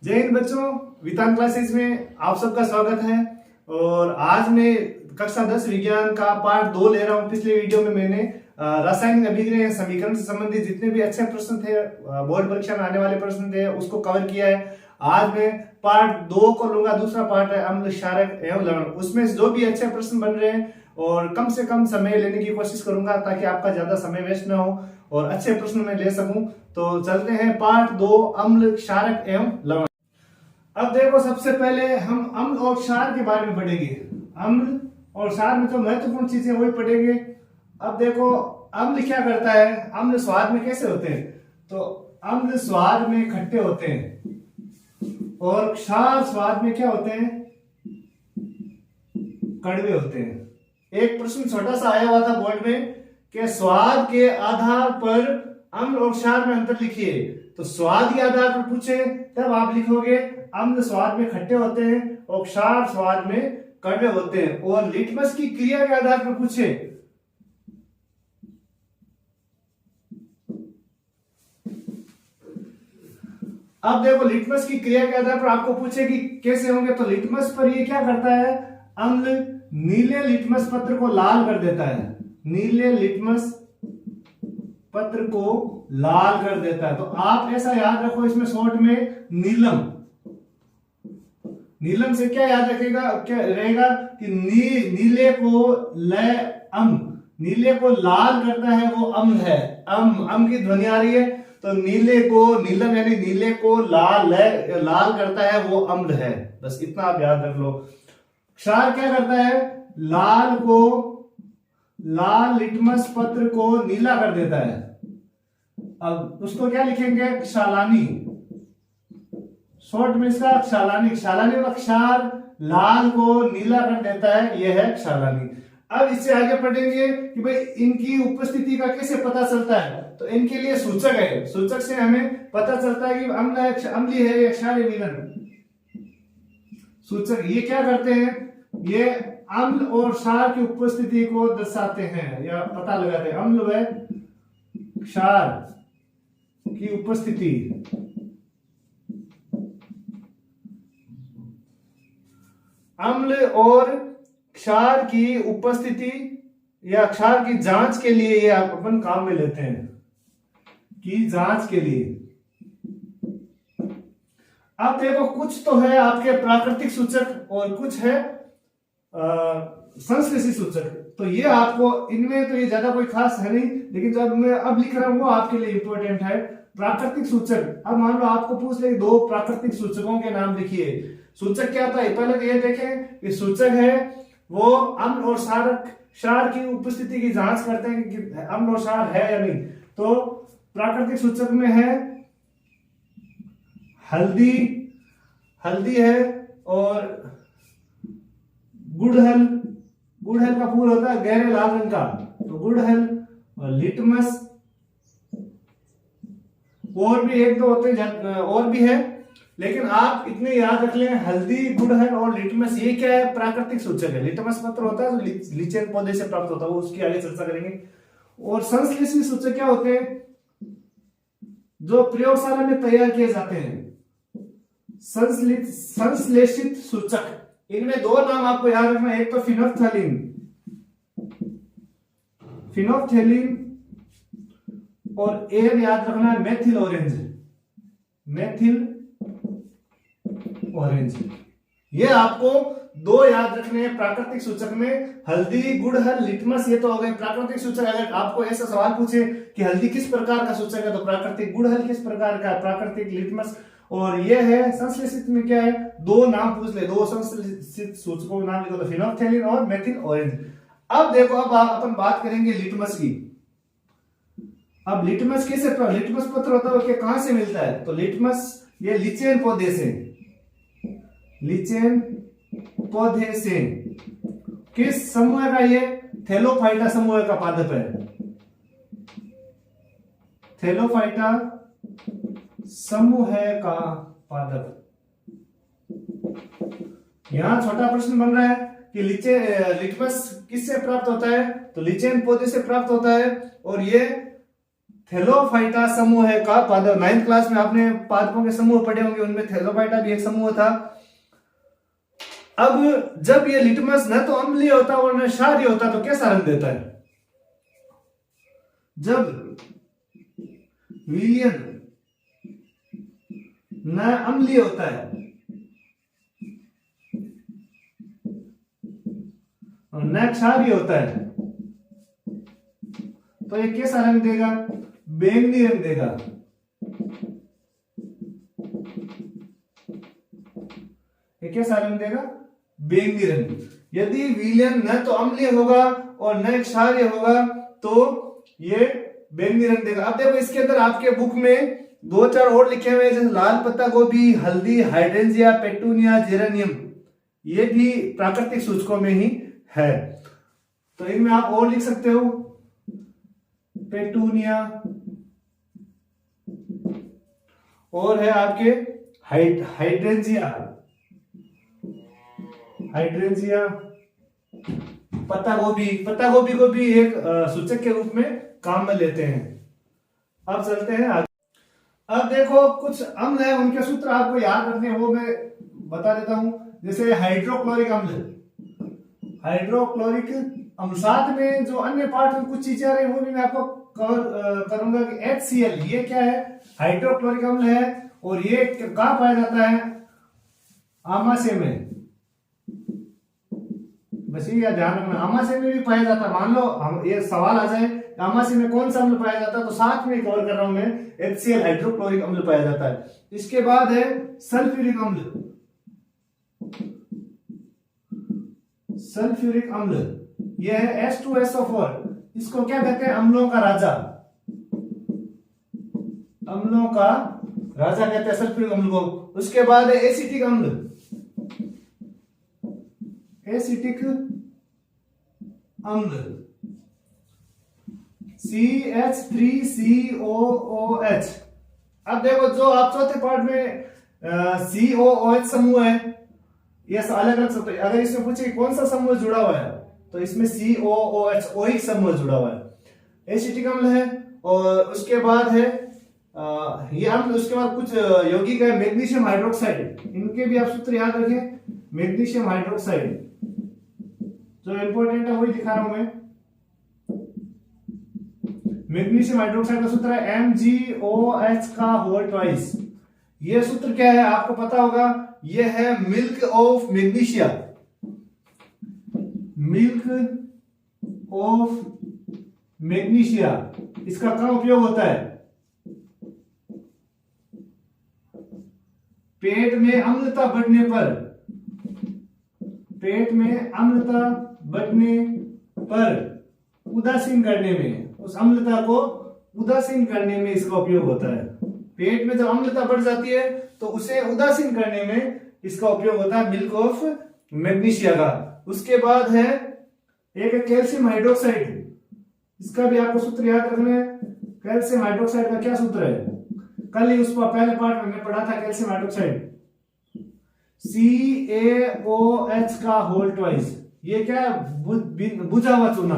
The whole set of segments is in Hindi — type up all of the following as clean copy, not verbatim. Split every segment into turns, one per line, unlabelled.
जय हिंद बच्चों, वितान क्लासेस में आप सबका स्वागत है। और आज मैं कक्षा 10 विज्ञान का पार्ट 2 ले रहा हूं। पिछले वीडियो में मैंने रासायनिक अभिक्रिया समीकरण से संबंधित जितने भी अच्छे प्रश्न थे, बोर्ड परीक्षा में आने वाले प्रश्न थे, उसको कवर किया है। आज मैं पार्ट 2 को लूंगा। दूसरा पार्ट है अम्ल, क्षारक एवं लवण। उसमें जो भी अच्छे प्रश्न बन रहे हैं और कम से कम समय लेने की कोशिश करूंगा ताकि आपका ज्यादा समय वेस्ट ना हो और अच्छे प्रश्न मैं ले सकूं। तो चलते हैं पार्ट 2, अम्ल, क्षारक एवं लवण। अब देखो, सबसे पहले हम अम्ल और क्षार के बारे में पढ़ेंगे। अम्ल और क्षार में जो महत्वपूर्ण चीजें वही पढ़ेंगे। अब देखो, अम्ल क्या करता है, अम्ल स्वाद में कैसे होते हैं। तो अम्ल स्वाद में खट्टे होते हैं और क्षार स्वाद में क्या होते हैं, कड़वे होते हैं। एक प्रश्न छोटा सा आया हुआ था बोर्ड में कि स्वाद के आधार पर अम्ल और क्षार में अंतर लिखिए। तो स्वाद के आधार पर पूछे तब आप लिखोगे अम्ल स्वाद में खट्टे होते हैं और क्षार स्वाद में कड़वे होते हैं। और लिटमस की क्रिया के आधार पर पूछे अब देखो, लिटमस की क्रिया के आधार पर आपको पूछे कि कैसे होंगे। तो लिटमस पर ये क्या करता है, अम्ल नीले लिटमस पत्र को लाल कर देता है। नीले लिटमस पत्र को लाल कर देता है। तो आप ऐसा याद रखो, इसमें शॉर्ट में नीलम। नीलम से क्या याद रखेगा, क्या रहेगा कि नीले को नीले को लाल करता है वो अम्ल है। अम की ध्वनि आ रही है। तो नीले को नीलम यानी नीले को लाल करता है वो अम्ल है। बस इतना आप याद रख लो। क्षार क्या करता है, लाल लिटमस पत्र को नीला कर देता है। अब उसको क्या लिखेंगे, क्षालानी। शॉर्ट में इसका क्षालानी। क्षालानी वाला क्षार लाल को नीला कर देता है, यह है क्षालानी। अब इससे आगे पढ़ेंगे कि भाई इनकी उपस्थिति का कैसे पता चलता है। तो इनके लिए सूचक है। सूचक से हमें पता चलता है कि अम्लीय है या क्षारीय मिलन। सूचक ये क्या करते हैं, ये अम्ल और क्षार की उपस्थिति को दर्शाते हैं या पता लगाते हैं। अम्ल व क्षार की उपस्थिति, अम्ल और क्षार की उपस्थिति या क्षार की जांच के लिए ये अपन काम में लेते हैं, की जांच के लिए। अब देखो, कुछ तो है आपके प्राकृतिक सूचक और कुछ है संश्लेषित सूचक। तो ये आपको इनमें तो ये ज्यादा कोई खास है नहीं, लेकिन जो मैं अब लिख रहा हूं वो आपके लिए इंपॉर्टेंट है। प्राकृतिक सूचक। अब मान लो आपको पूछ ले 2 प्राकृतिक सूचकों के नाम लिखिए। सूचक क्या होता है, पहले तो ये देखें कि सूचक है वो अम्ल और क्षार की उपस्थिति की जांच करते हैं कि अम्ल और क्षार है या नहीं। तो प्राकृतिक सूचक में है हल्दी है और गुड़हल का फूल होता है गहरे लाल रंग का। तो गुड़हल और लिटमस, और भी 1-2 होते हैं और भी है, लेकिन आप इतने याद रख लें, हल्दी, गुड़हल और लिटमस ये क्या है, प्राकृतिक सूचक है। लिटमस पत्र होता है जो लीचेन पौधे से प्राप्त होता है, वो उसकी आगे चर्चा करेंगे। और संश्लेषित सूचक क्या होते हैं, जो प्रयोगशाला में तैयार किए जाते हैं। संश्लेषित सूचक, इनमें 2 नाम आपको याद रखना। एक तो फिनोफ्थेलिन और एक याद रखना है मेथिल ऑरेंज। ये आपको 2 याद रखने हैं प्राकृतिक सूचक में। हल्दी, गुड़हल, लिटमस, ये तो हो गए प्राकृतिक सूचक। अगर आपको ऐसा सवाल पूछे कि हल्दी किस प्रकार का सूचक है, तो प्राकृतिक। गुड़हल किस प्रकार का, प्राकृतिक। लिटमस, और ये है संश्लेषित में क्या है, 2 नाम पूछ ले, 2 संश्लेषित सूचकों के नाम लिखो, तो फिनोफ्थेलिन और मेथिल ऑरेंज। अब देखो, अब अपन बात करेंगे लिटमस की। अब लिटमस कैसे, लिटमस पत्र होता है कहां से मिलता है। तो लिटमस ये लीचेन पौधे से किस समूह का, ये थैलोफाइटा समूह का पादप है। थैलोफाइटा समूह का पादप। यहां छोटा प्रश्न बन रहा है कि लिटमस किससे प्राप्त होता है। तो लीचेन पौधे से प्राप्त होता है और ये थैलोफाइटा समूह है का पादप। 9th क्लास में आपने पादपों के समूह पढ़े होंगे, उनमें थैलोफाइटा भी एक समूह था। अब जब ये लिटमस न तो अम्लीय होता और न क्षारीय होता तो कैसा रंग देता है? जब विलयन न अम्लीय होता है और न क्षारीय होता है तो ये कैसा रंग देगा? बैंगनी रंग देगा। ये कैसा रंग देगा? बैंगनी रंग। यदि विलयन न तो अम्लीय होगा और न क्षारीय होगा तो ये बैंगनी रंग देगा। अब देखो इसके अंदर आपके बुक में 2-4 और लिखे हुए हैं, जैसे लाल पत्ता गोभी, हल्दी, हाइड्रेंजिया, पेटूनिया, जेरेनियम, ये भी प्राकृतिक सूचकों में ही है। तो इनमें आप और लिख सकते हो, पेटूनिया, और है आपके हाइड्रेंजिया, हाइड्रेंजिया, पत्ता गोभी को भी एक सूचक के रूप में काम में लेते हैं। अब चलते हैं आगे। अब देखो कुछ अम्ल है, उनके सूत्र आपको याद रखने वो मैं बता देता हूं। जैसे हाइड्रोक्लोरिक अम्ल, हाइड्रोक्लोरिक अम्ल, साथ में जो अन्य पार्ट में कुछ चीजें आ रही वो भी मैं आपको कवर करूंगा कि HCl ये क्या है? हाइड्रोक्लोरिक अम्ल है और ये कहां पाया जाता है? आमाशय में। बस ये ध्यान रखना, आमाशय में भी पाया जाता है। मान लो हम ये सवाल आ जाए आमाशय में कौन सा अम्ल पाया जाता है तो साथ में कवर कर रहा हूं मैं, HCl हाइड्रोक्लोरिक अम्ल पाया जाता है। इसके बाद है सल्फ्यूरिक अम्ल, सल्फ्यूरिक अम्ल यह है H2SO4, इसको क्या कहते हैं? अम्लों का राजा, अम्लों का राजा कहते हैं सल्फ्यूरिक अम्ल को। उसके बाद है एसिटिक अम्ल, एसिटिक अम्ल CH3COOH। अब देखो जो आप चौथे पार्ट में COOH समूह है, ये अलग अलग सकते। अगर इसमें पूछे कौन सा समूह जुड़ा हुआ है तो इसमें COOH ओइक समूह जुड़ा हुआ है। एसिटिक अम्ल है। और उसके बाद है ये अम्ल, उसके बाद कुछ यौगिक है मैग्नीशियम हाइड्रोक्साइड, इनके भी आप सूत्र याद रखें। मैग्नीशियम हाइड्रोक्साइड जो इंपॉर्टेंट है वही दिखा रहा हूं मैं। मैग्नीशियम हाइड्रोक्साइड का सूत्र है MgOH का होल ट्वाइस। ये सूत्र क्या है आपको पता होगा, ये है milk of magnesia, milk of magnesia. इसका कहाँ उपयोग होता है? पेट में अम्लता बढ़ने पर, पेट में अम्लता बढ़ने पर उदासीन करने में, उस अम्लता को उदासीन करने में इसका उपयोग होता है। पेट में जब अम्लता बढ़ जाती है तो उसे उदासीन करने में इसका उपयोग होता है, मिल्क ऑफ मैग्नीशिया का। उसके बाद है एक कैल्शियम हाइड्रोक्साइड, इसका भी आपको सूत्र याद रखना है। कैल्शियम हाइड्रोक्साइड का क्या सूत्र है? कल ही उसको पहले पार्ट में पढ़ा था। कैल्शियम हाइड्रोक्साइड CaOH का होल ट्वाइस। ये क्या? बुझा हुआ चूना,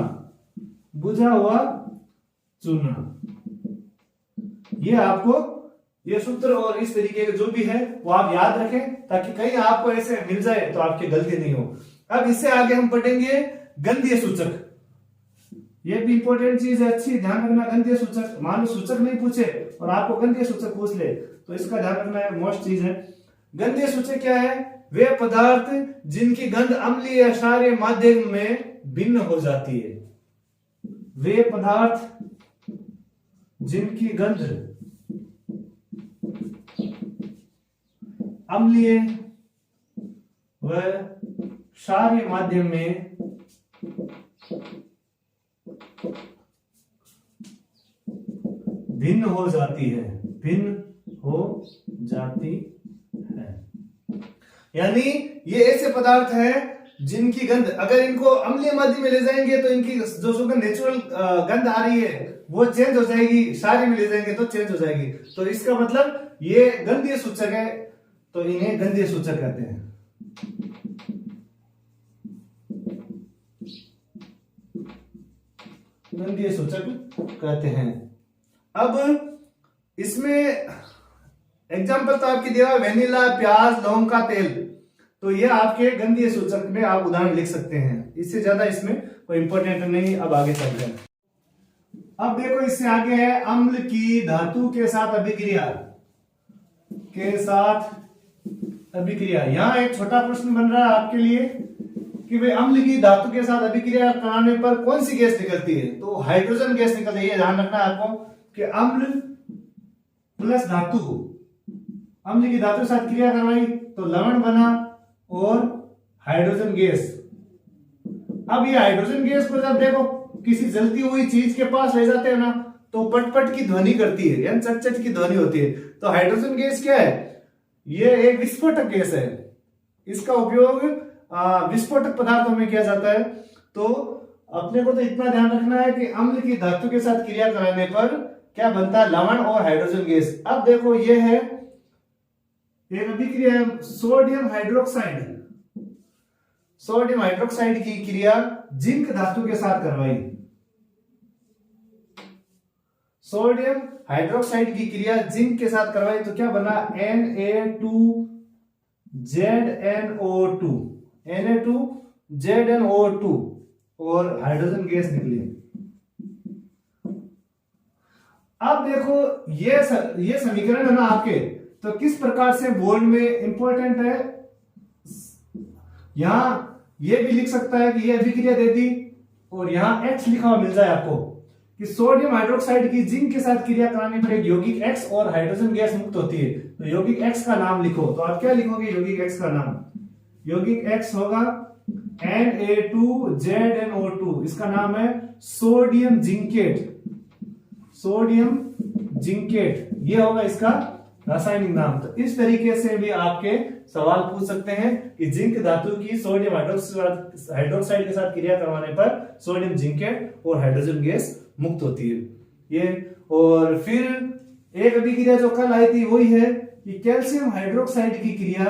बुझा हुआ चूना। ये आपको ये सूत्र और इस तरीके के जो भी है वो आप याद रखें ताकि कहीं आपको ऐसे मिल जाए तो आपकी गलती नहीं हो। अब इससे आगे हम पढ़ेंगे गंधीय सूचक। ये भी इंपॉर्टेंट चीज है, अच्छी ध्यान रखना। गंधीय सूचक, मान लो सूचक नहीं पूछे और आपको गंधीय सूचक पूछ ले तो इसका ध्यान रखना है, मोस्ट चीज है। गंधीय सूचक क्या है? वे पदार्थ जिनकी गंध अम्लीय या क्षारीय माध्यम में भिन्न हो जाती है। वे पदार्थ जिनकी गंध अम्लीय व क्षारीय माध्यम में भिन्न हो जाती है, भिन्न हो जाती है। यानी ये ऐसे पदार्थ हैं जिनकी गंध, अगर इनको अम्लीय माध्यम में ले जाएंगे तो इनकी जो नेचुरल गंध आ रही है वो चेंज हो जाएगी, क्षारीय में ले जाएंगे तो चेंज हो जाएगी। तो इसका मतलब ये गंधीय सूचक है, तो इन्हें गंधीय सूचक कहते हैं। गंधीय सूचक कहते हैं। अब इसमें एग्जाम्पल तो आपकी दिया वेनिला, प्याज, लौंग का तेल, तो ये आपके गंधीय सूचक में आप उदाहरण लिख सकते हैं। इससे ज्यादा इसमें कोई इंपॉर्टेंट नहीं। अब आगे चलते हैं। अब देखो इससे आगे है अम्ल की धातु के साथ अभिक्रिया, यहां एक छोटा प्रश्न बन रहा है आपके लिए कि भाई अम्ल की धातु के साथ अभिक्रिया कराने पर कौन सी गैस निकलती है? तो हाइड्रोजन गैस निकलती है। ध्यान रखना है आपको कि अम्ल प्लस धातु, अम्ल की धातु के साथ क्रिया करवाई तो लवण बना और हाइड्रोजन गैस। अब ये हाइड्रोजन गैस को जब देखो किसी जलती हुई चीज के पास ले जाते हैं ना, तो पटपट की ध्वनि करती है, यानी चट की ध्वनि होती है। तो हाइड्रोजन गैस क्या है? ये एक विस्फोटक गैस है। इसका उपयोग विस्फोटक पदार्थों में किया जाता है। तो अपने को तो इतना ध्यान रखना है कि अम्ल की धातु के साथ क्रिया कराने पर क्या बनता है? लवण और हाइड्रोजन गैस। अब देखो ये है एक अभिक्रिया है सोडियम हाइड्रोक्साइड, सोडियम हाइड्रोक्साइड की क्रिया जिंक धातु के साथ करवाई। सोडियम हाइड्रोक्साइड की क्रिया जिंक के साथ करवाई तो क्या बना? Na2ZNO2, Na2ZNO2 और हाइड्रोजन गैस निकली। अब देखो ये समीकरण है ना आपके, तो किस प्रकार से बोर्ड में इंपॉर्टेंट है। यहां ये भी लिख सकता है कि ये अभिक्रिया दे दी और यहां X लिखा हुआ मिल जाए आपको कि सोडियम हाइड्रोक्साइड की जिंक के साथ क्रिया कराने पर एक यौगिक X और हाइड्रोजन गैस मुक्त होती है। तो यौगिक X का नाम लिखो। तो आप क्या लिखोगे यौगिक X का नाम? यौगिक X होगा Na2ZNO2, इसका नाम है सोडियम जिंकेट, सोडियम जिंकेट, ये होगा इसका रासायनिक नाम। तो इस तरीके से भी आपके सवाल पूछ सकते हैं कि जिंक धातु की सोडियम हाइड्रोक्साइड के साथ क्रिया करवाने पर सोडियम जिंकेट और हाइड्रोजन गैस मुक्त होती है। ये और फिर एक अभिक्रिया जो कल आई थी वही है कि कैल्शियम हाइड्रोक्साइड की क्रिया,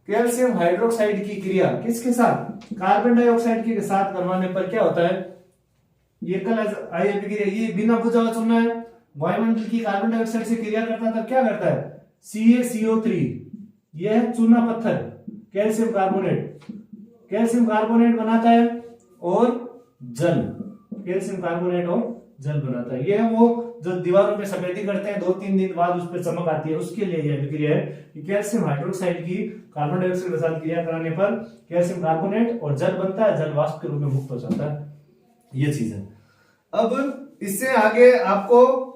कैल्शियम हाइड्रोक्साइड की क्रिया किसके साथ? कार्बन डाइऑक्साइड के साथ करवाने पर क्या होता है? ये कल आई अभिक्रिया, ये बिना बुझा हुआ चूना है, वायुमंडल की कार्बन डाइऑक्साइड से क्रिया करता है, तब क्या करता है? CaCO3, यह है चूना पत्थर, कैल्शियम कार्बोनेट बनाता है और जल, कैल्शियम कार्बोनेट और जल बनाता है। यह है वो जो दीवारों पे सफेदी करते हैं, 2-3 दिन बाद उस पर चमक आती है, उसके लिए यह अभिक्रिया है कि कैल्शियम हाइड्रोक्साइड की कार्बन डाइऑक्साइड के साथ क्रिया कराने पर कैल्शियम कार्बोनेट और जल बनता है, जल वाष्प के रूप में मुक्त हो जाता है। ये चीज है। अब इससे आगे आपको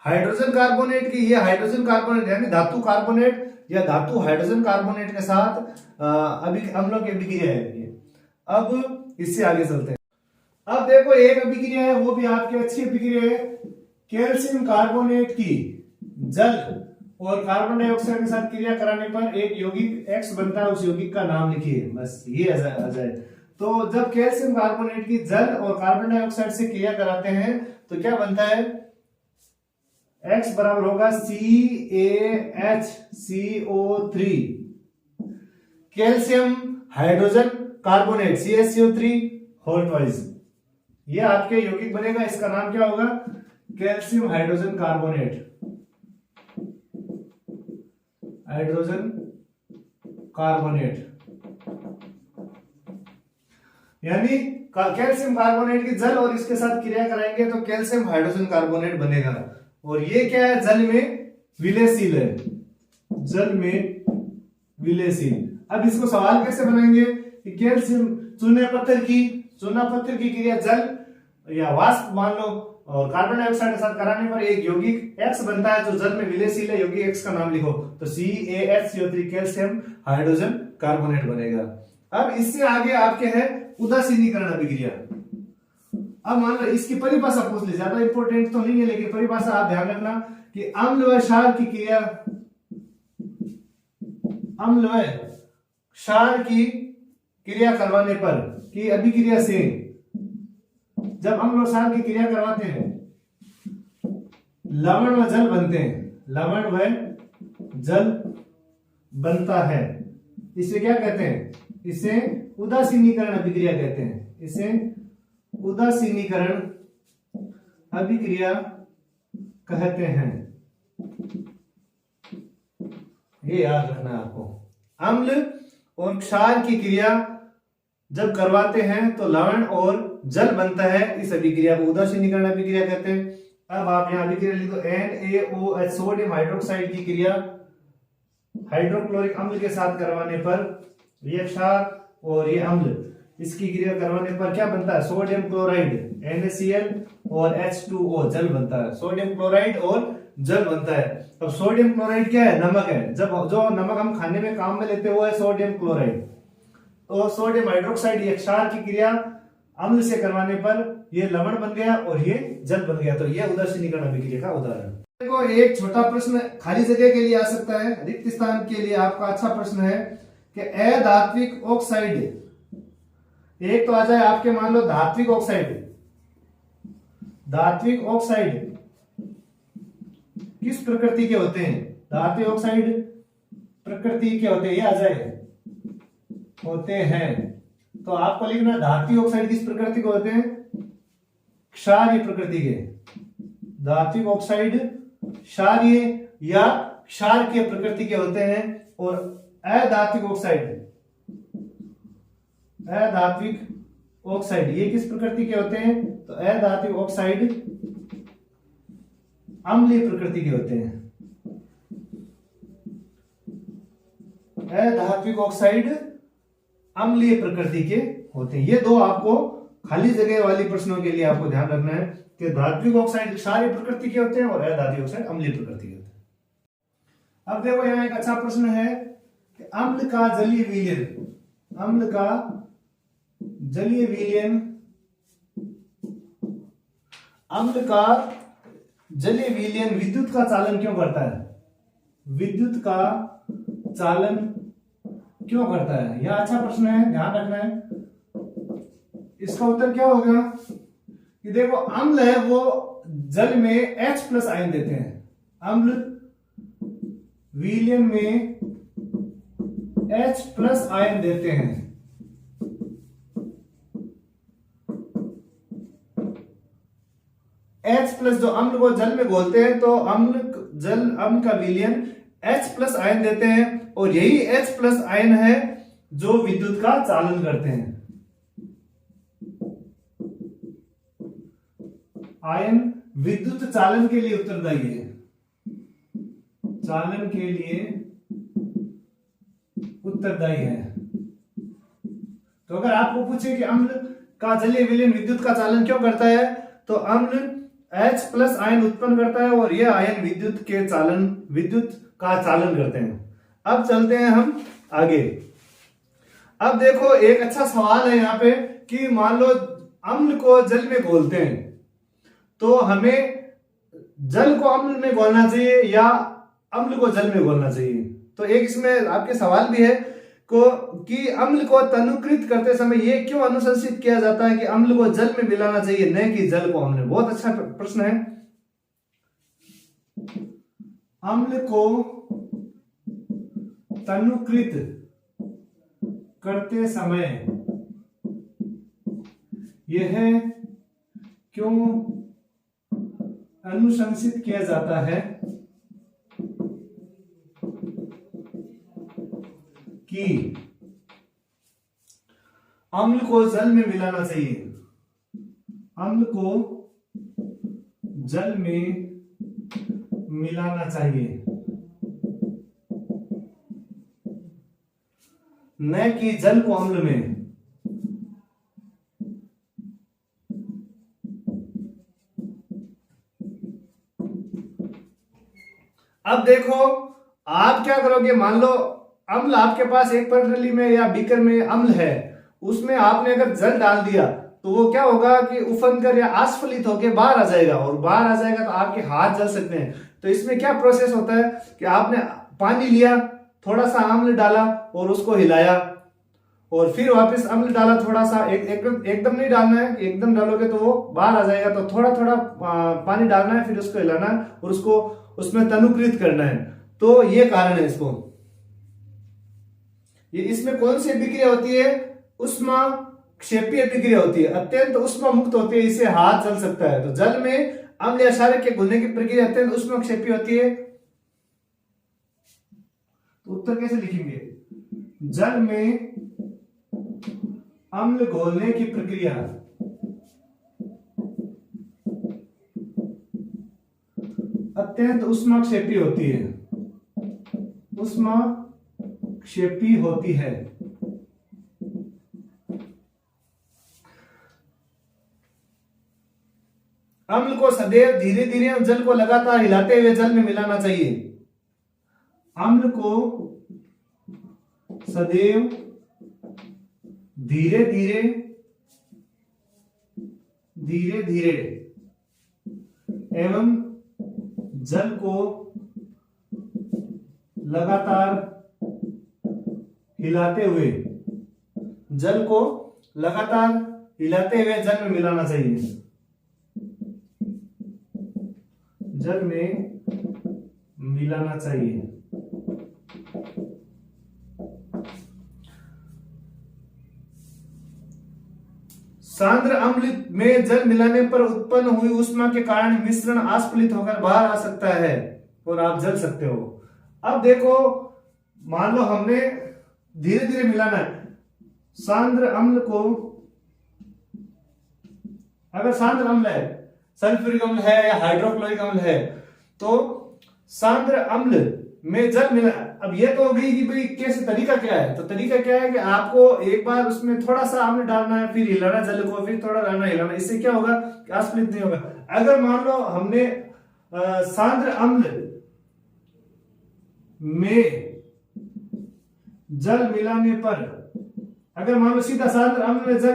हाइड्रोजन कार्बोनेट की, ये हाइड्रोजन कार्बोनेट यानी धातु कार्बोनेट या धातु हाइड्रोजन कार्बोनेट के साथ अम्लों की अभिक्रिया है। अब इससे आगे चलते हैं। अब देखो एक अभिक्रिया है, वो भी आपकी अच्छी अभिक्रिया है, कैल्शियम कार्बोनेट की जल और कार्बन डाइऑक्साइड के साथ क्रिया कराने पर एक यौगिक X बनता है, उस यौगिक का नाम लिखिए, बस ये आ जाए। तो जब कैल्शियम कार्बोनेट की जल और कार्बन डाइऑक्साइड से क्रिया कराते हैं तो क्या बनता है? X बराबर होगा CaHCO3, calcium hydrogen carbonate CaCO3 whole twice, ये आपके यौगिक बनेगा। इसका नाम क्या होगा? Calcium hydrogen carbonate, hydrogen carbonate, यानी कैल्शियम कार्बोनेट की जल और इसके साथ क्रिया कराएंगे तो कैल्शियम हाइड्रोजन कार्बोनेट बनेगा। और ये क्या है? जल में विलेयशील है, जल में विलेयशील। अब इसको सवाल कैसे बनाएंगे कि कैल्शियम चूना पत्थर की क्रिया जल या वाष्प मान लो और कार्बन डाइऑक्साइड के साथ कराने पर एक यौगिक X बनता है जो जल में विलेयशील है, यौगिक X का नाम लिखो। तो CaHCO3 कैल्शियम हाइड्रोजन कार्बोनेट बनेगा। अब इससे आगे आपके है उदासीनीकरण अभिक्रिया। अब मान लो इसकी परिभाषा पूछ ली, ज्यादा इंपॉर्टेंट तो नहीं है लेकिन परिभाषा आप ध्यान रखना कि अम्ल व क्षार की क्रिया, अम्ल व क्षार की क्रिया करवाने पर की अभिक्रिया से, जब अम्ल और क्षार की क्रिया करवाते हैं लवण व जल बनते हैं, लवण व जल बनता है। इसे क्या कहते हैं? इसे उदासीनीकरण अभिक्रिया कहते हैं, इसे उदासीनीकरण अभिक्रिया कहते हैं। ये याद रखना है आपको। अम्ल और क्षार की क्रिया जब करवाते हैं तो लवण और जल बनता है, इस अभिक्रिया को उदासीनीकरण अभिक्रिया कहते हैं। अब आप यहाँ अभिक्रिया लिख दो, NaOH सोडियम हाइड्रोक्साइड की क्रिया हाइड्रोक्लोरिक अम्ल के साथ करवाने पर, ये क्षार और ये अम्ल, इसकी क्रिया करवाने पर क्या बनता है, सोडियम क्लोराइड NaCl और H2O जल बनता है। सोडियम क्लोराइड और जल बनता है। अब सोडियम क्लोराइड क्या है, नमक है। जब जो नमक हम खाने में काम में लेते हैं वो है सोडियम क्लोराइड। तो सोडियम हाइड्रोक्साइड ये क्षार की क्रिया अम्ल से करवाने पर ये लवण बन गया और ये जल बन गया। तो ये उदासीनीकरण अभिक्रिया का उदाहरण। देखो एक छोटा प्रश्न खाली जगह के लिए आ सकता है, रिक्त स्थान के लिए आपका अच्छा प्रश्न है कि अधात्विक ऑक्साइड, एक तो आ जाए आपके मान लो धात्विक ऑक्साइड। धात्विक ऑक्साइड किस प्रकृति के होते हैं, धात्विक ऑक्साइड प्रकृति के होते हैं, ये आ जाए होते हैं। तो आपको लिखना धात्विक ऑक्साइड किस प्रकृति के होते हैं, क्षारीय प्रकृति के। धात्विक ऑक्साइड क्षारीय या क्षार के प्रकृति के होते हैं। और अधात्विक ऑक्साइड ये किस प्रकृति के होते हैं, तो अधात्विक ऑक्साइड अम्लीय प्रकृति के होते हैं। अधात्विक ऑक्साइड अम्लीय प्रकृति के होते हैं। ये दो आपको खाली जगह वाली प्रश्नों के लिए आपको ध्यान रखना है कि धात्विक ऑक्साइड क्षारीय प्रकृति के होते हैं और अधात्विक ऑक्साइड अम्लीय प्रकृति के होते हैं। अब देखो यहाँ एक अच्छा प्रश्न है कि अम्ल का जलीय विलयन विद्युत का चालन क्यों करता है, विद्युत का चालन क्यों करता है। यह अच्छा प्रश्न है, ध्यान रखना है। इसका उत्तर क्या होगा कि देखो अम्ल है वो जल में H+ आयन देते हैं। अम्ल विलयन में H+ आयन देते हैं। H+ जो अम्ल को जल में घोलते हैं तो अम्ल का विलयन H+ आयन देते हैं और यही H+ आयन है जो विद्युत का चालन करते हैं। आयन विद्युत चालन के लिए उत्तरदायी है, चालन के लिए उत्तरदायी है। तो अगर आपको पूछे कि अम्ल का जलीय विलयन विद्युत का चालन क्यों करता है, तो अम्ल H+ आयन उत्पन्न करता है और यह आयन विद्युत का चालन करते हैं। अब चलते हैं हम आगे। अब देखो एक अच्छा सवाल है यहाँ पे कि मान लो अम्ल को जल में घोलते हैं तो हमें जल को अम्ल में घोलना चाहिए या अम्ल को जल में घोलना चाहिए। तो एक इसमें आपके सवाल भी है कि अम्ल को तनुकृत करते समय ये क्यों अनुशंसित किया जाता है कि अम्ल को जल में मिलाना चाहिए न कि जल को अम्ल में। बहुत अच्छा प्रश्न है। अम्ल को तनुकृत करते समय यह क्यों अनुशंसित किया जाता है कि अम्ल को जल में मिलाना चाहिए, अम्ल को जल में मिलाना चाहिए न कि जल को अम्ल में। अब देखो आप क्या करोगे, मान लो अम्ल आपके पास एक प्रणाली में या बीकर में अम्ल है, उसमें आपने अगर जल डाल दिया तो वो क्या होगा कि उफन कर या आस्फलित होकर बाहर आ जाएगा और बाहर आ जाएगा तो आपके हाथ जल सकते हैं। तो इसमें क्या प्रोसेस होता है कि आपने पानी लिया, थोड़ा सा अम्ल डाला और उसको हिलाया और फिर वापस अम्ल डाला थोड़ा सा, एकदम नहीं डालना है, एकदम डालोगे तो वो बाहर आ जाएगा। तो थोड़ा थोड़ा पानी डालना है, फिर उसको हिलाना है और उसको उसमें तनुकृत करना है। तो ये कारण है इसको। ये इसमें कौन सी अभिक्रिया होती है, उष्मा क्षेपीय अभिक्रिया होती है, अत्यंत उष्मा मुक्त होती है, इससे हाथ जल सकता है। तो जल में अम्ल या क्षारक के घुलने की प्रक्रिया अत्यंत उष्मा क्षेपीय होती है। तो उत्तर कैसे लिखेंगे? जल में अम्ल घोलने की प्रक्रिया अत्यंत उष्माक्षेपी होती है, उष्माक्षेपी होती है। अम्ल को सदैव धीरे धीरे और जल को लगातार हिलाते हुए जल में मिलाना चाहिए। अम्ल को सदैव धीरे धीरे एवं जल को लगातार हिलाते हुए जल में मिलाना चाहिए। जल में मिलाना चाहिए। सांद्र अम्ल में जल मिलाने पर उत्पन्न हुई ऊष्मा के कारण मिश्रण आस्फलित होकर बाहर आ सकता है और आप जल सकते हो। अब देखो, मान लो हमने धीरे धीरे मिलाना है। सांद्र अम्ल को, अगर सांद्र अम्ल है, सल्फ्यूरिक अम्ल है या हाइड्रोक्लोरिक अम्ल है, तो सांद्र अम्ल में जल मिला। अब ये तो हो गई कि भाई कैसे, तरीका क्या है? तो तरीका क्या है कि आपको एक बार उसमें थोड़ा सा अम्ल डालना है, फिर हिलाना जल को, फिर थोड़ा डालना, हिलाना। इससे क्या होगा कि आस्फलित नहीं होगा। अगर मान लो हमने सांद्र अम्ल में जल मिलाने पर, अगर मान लो सीधा सांद्र अम्ल में जल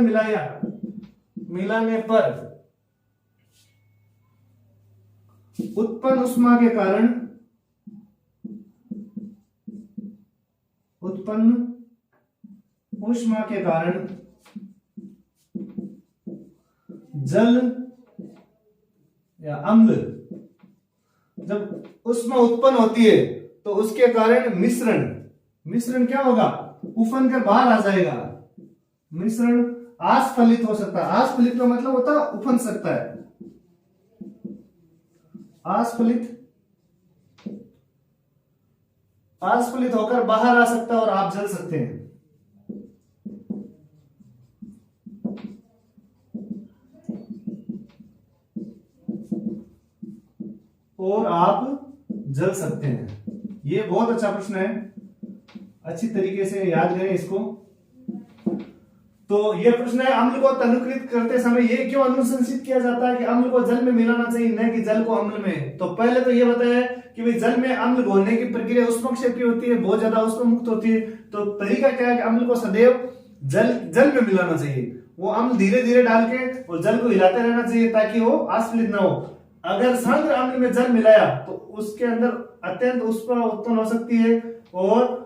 मिलाने पर उत्पन्न ऊष्मा के कारण जल या अम्ल, जब ऊष्मा उत्पन्न होती है तो उसके कारण मिश्रण क्या होगा? उफन कर बाहर आ जाएगा। मिश्रण आस्फलित हो सकता है। आस्फलित का मतलब होता है उफन सकता है। आस्फलित होकर बाहर आ सकता है और आप जल सकते हैं। ये बहुत अच्छा प्रश्न है, अच्छी तरीके से याद करें इसको। तो ये प्रश्न है, अम्ल को तनुकृत करते समय ये क्यों अनुशंसित किया जाता है कि अम्ल को जल में मिलाना चाहिए, न कि जल को अम्ल में? तो पहले तो ये बताया कि भाई जल में अम्ल घोलने की प्रक्रिया उष्माक्षेपी होती है, बहुत ज्यादा उष्मा मुक्त होती है। तो तरीका क्या है कि अम्ल को सदैव जल में मिलाना चाहिए। वो अम्ल धीरे धीरे डाल के और जल को हिलाते रहना चाहिए ताकि वो आस्फलित ना हो। अगर सांद्र अम्ल में जल मिलाया तो उसके अंदर अत्यंत उष्मा उत्पन्न हो सकती है और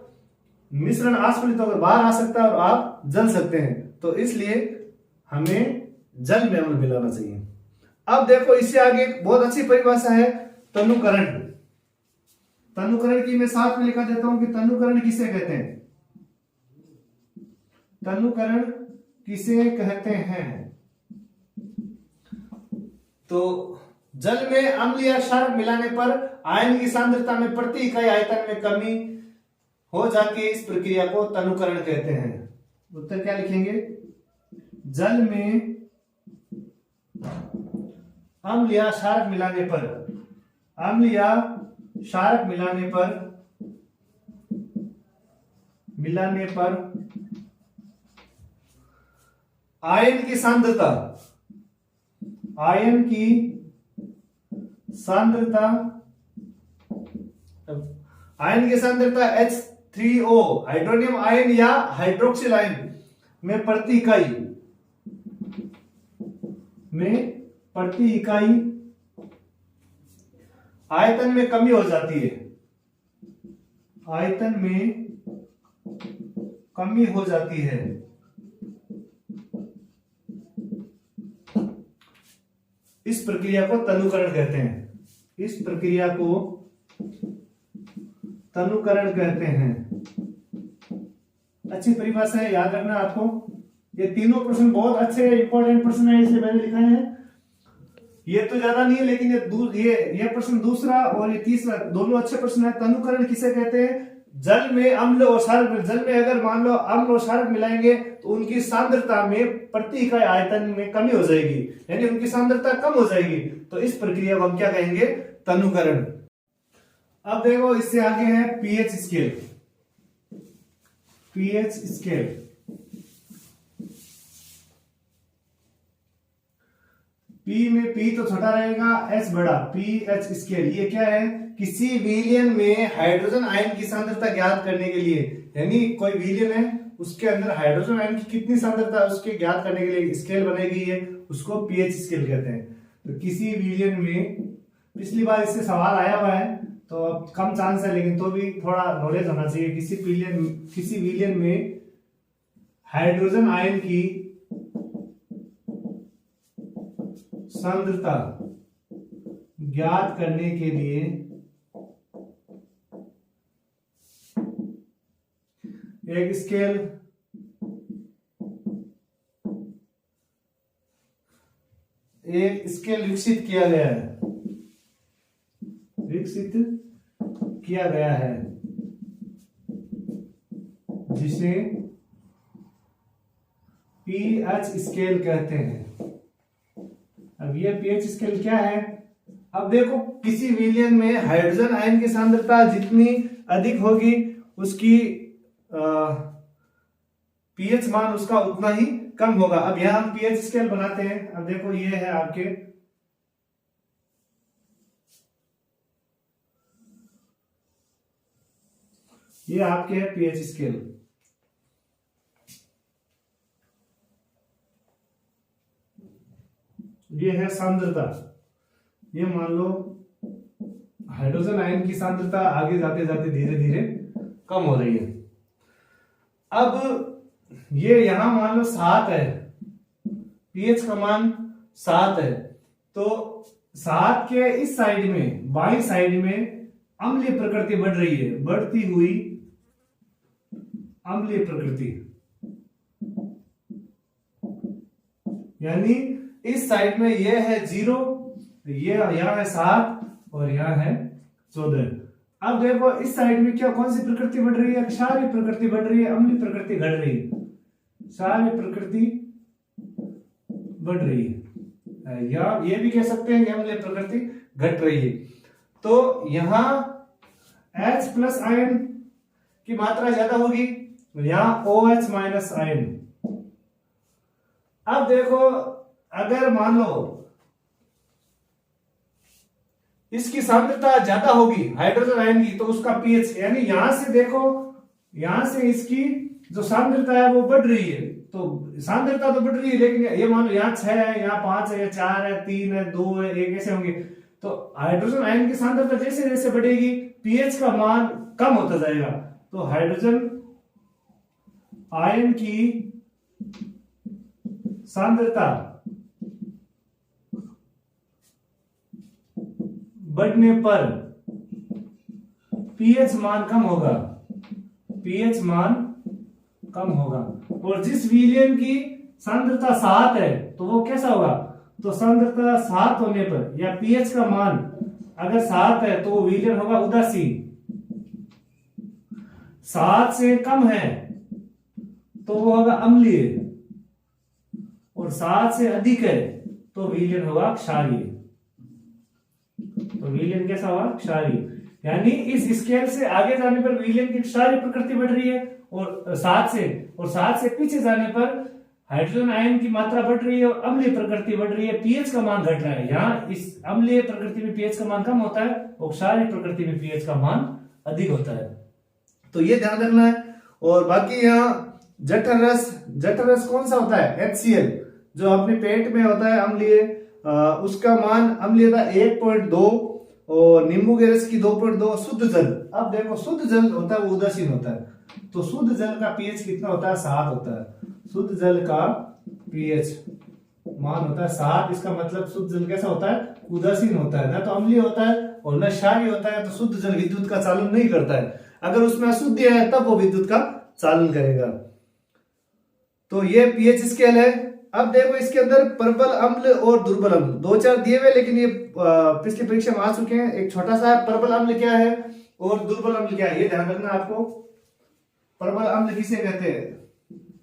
मिश्रण आस्फलित होकर बाहर आ सकता है और आप जल सकते हैं। तो इसलिए हमें जल में अम्ल मिलाना चाहिए। अब देखो, इससे आगे एक बहुत अच्छी परिभाषा है तनुकरण। तनुकरण की मैं साथ में लिखा देता हूं कि तनुकरण किसे कहते हैं। तनुकरण किसे कहते हैं? तो जल में अम्ल या क्षारक मिलाने पर आयन की सांद्रता में प्रति इकाई आयतन में कमी हो जाती है। इस प्रक्रिया को तनुकरण कहते हैं। उत्तर क्या लिखेंगे? जल में अम्ल या क्षारक मिलाने पर आयन की सांद्रता H3O हाइड्रोनियम आयन या हाइड्रोक्सिल आयन में प्रति इकाई आयतन में कमी हो जाती है। इस प्रक्रिया को तनुकरण कहते हैं। अच्छी परिभाषा है, याद रखना आपको। ये तीनों प्रश्न बहुत अच्छे इंपॉर्टेंट प्रश्न है, इसलिए मैंने लिखा है। ये तो ज्यादा नहीं है, लेकिन ये प्रश्न दूसरा और ये तीसरा दोनों अच्छे प्रश्न है। तनुकरण किसे कहते हैं? जल में अम्ल और क्षारक, जल में अगर मान लो अम्ल और क्षारक मिलाएंगे तो उनकी सांद्रता में प्रति इकाई आयतन में कमी हो जाएगी, यानी उनकी सांद्रता कम हो जाएगी। तो इस प्रक्रिया को हम क्या कहेंगे? तनुकरण। अब देखो इससे आगे है pH scale. PH scale P में पी तो छोटा रहेगा, एच बड़ा। पीएच स्केल ये क्या है? किसी विलयन में हाइड्रोजन आयन की सांद्रता ज्ञात करने के लिए, यानी कोई विलयन है उसके अंदर हाइड्रोजन आयन की कितनी सांद्रता है उसके ज्ञात करने के लिए स्केल बनाई गई है, उसको पीएच स्केल कहते हैं। तो किसी विलयन में, पिछली बार इससे सवाल आया हुआ है तो अब कम चांस है, लेकिन तो भी थोड़ा नॉलेज होना चाहिए। किसी विलयन में हाइड्रोजन आयन की सांद्रता ज्ञात करने के लिए एक स्केल विकसित किया गया है जिसे पीएच स्केल कहते हैं। अब ये पीएच स्केल क्या है? अब देखो किसी विलयन में हाइड्रोजन आयन की सांद्रता जितनी अधिक होगी उसकी पीएच मान उसका उतना ही कम होगा। अब यहां हम पीएच स्केल बनाते हैं। अब देखो ये है आपके है पीएच स्केल। ये है सांद्रता। ये मान लो हाइड्रोजन आयन की सांद्रता आगे जाते जाते धीरे धीरे कम हो रही है। अब ये यहां मान लो 7 है, पीएच का मान 7 है, तो 7 के इस साइड में, बाई साइड में अम्लीय प्रकृति बढ़ रही है, बढ़ती हुई अम्लीय प्रकृति, यानी इस साइड में ये है 0, ये यहाँ है 7 और यहाँ है 14। अब देखो इस साइड में क्या, कौन सी प्रकृति बढ़ रही है? क्षारीय प्रकृति बढ़ रही है, अम्लीय प्रकृति घट रही है। क्षारीय प्रकृति बढ़ रही है, या ये भी कह सकते हैं कि अम्लीय प्रकृति घट रही है। तो यहां H प्लस आयन की मात्रा ज्यादा होगी, यहां OH माइनस आयन। अब देखो अगर मान लो इसकी सांद्रता ज्यादा होगी हाइड्रोजन आयन की, तो उसका पीएच, यानी यहां से देखो, यहां से इसकी जो सांद्रता है वो बढ़ रही है। तो सांद्रता तो बढ़ रही है, लेकिन ये मान लो यहाँ 6 है, यहाँ 5 है, 4 है, 3 है, 2 है, 1 ऐसे होंगे। तो हाइड्रोजन आयन की सांद्रता जैसे जैसे बढ़ेगी पीएच का मान कम होता जाएगा। तो हाइड्रोजन आयन की सांद्रता बढ़ने पर पीएच मान कम होगा, पीएच मान कम होगा। और जिस विलयन की सांद्रता 7 है तो वो कैसा होगा? तो सांद्रता 7 होने पर या पीएच का मान अगर 7 है तो वो विलयन होगा उदासीन। 7 से कम है तो वो होगा अम्लीय, और 7 से अधिक है तो विलयन होगा क्षारीय। तो विलयन कैसा होगा? क्षारीय। यानी इस स्केल से आगे जाने पर विलयन की क्षारीय प्रकृति बढ़ रही है, और 7 से पीछे जाने पर हाइड्रोजन आयन की मात्रा बढ़ रही है और अम्लीय प्रकृति बढ़ रही है, पीएच का मान घट रहा है। यहाँ इस अम्लीय प्रकृति में पीएच का मान कम होता है और क्षारीय प्रकृति में पीएच का मान अधिक होता है। तो ये ध्यान रखना है। और बाकी यहाँ जठर रस कौन सा होता है? HCl, जो अपने पेट में होता है अम्लीय, उसका मान अम्लीयता 1.2 और नींबू के रस की 2.2। शुद्ध जल, अब देखो शुद्ध जल होता है वो उदासीन होता है, तो शुद्ध जल का पीएच कितना होता है? 7 होता है। शुद्ध जल का पीएच मान होता है 7। इसका मतलब शुद्ध जल कैसा होता है? उदासीन होता है, ना तो अम्लीय होता है और न क्षारीय होता है। तो शुद्ध जल विद्युत का चालन नहीं करता है, अगर उसमें अशुद्धि है तब वो विद्युत का चालन करेगा। तो ये पीएच स्केल है। अब देखो इसके अंदर प्रबल अम्ल और दुर्बल अम्ल दो चार दिए हुए, लेकिन ये पिछली परीक्षा में आ चुके हैं। एक छोटा सा प्रबल अम्ल क्या है और दुर्बल अम्ल क्या है, ये ध्यान रखना आपको। प्रबल अम्ल किसे कहते हैं?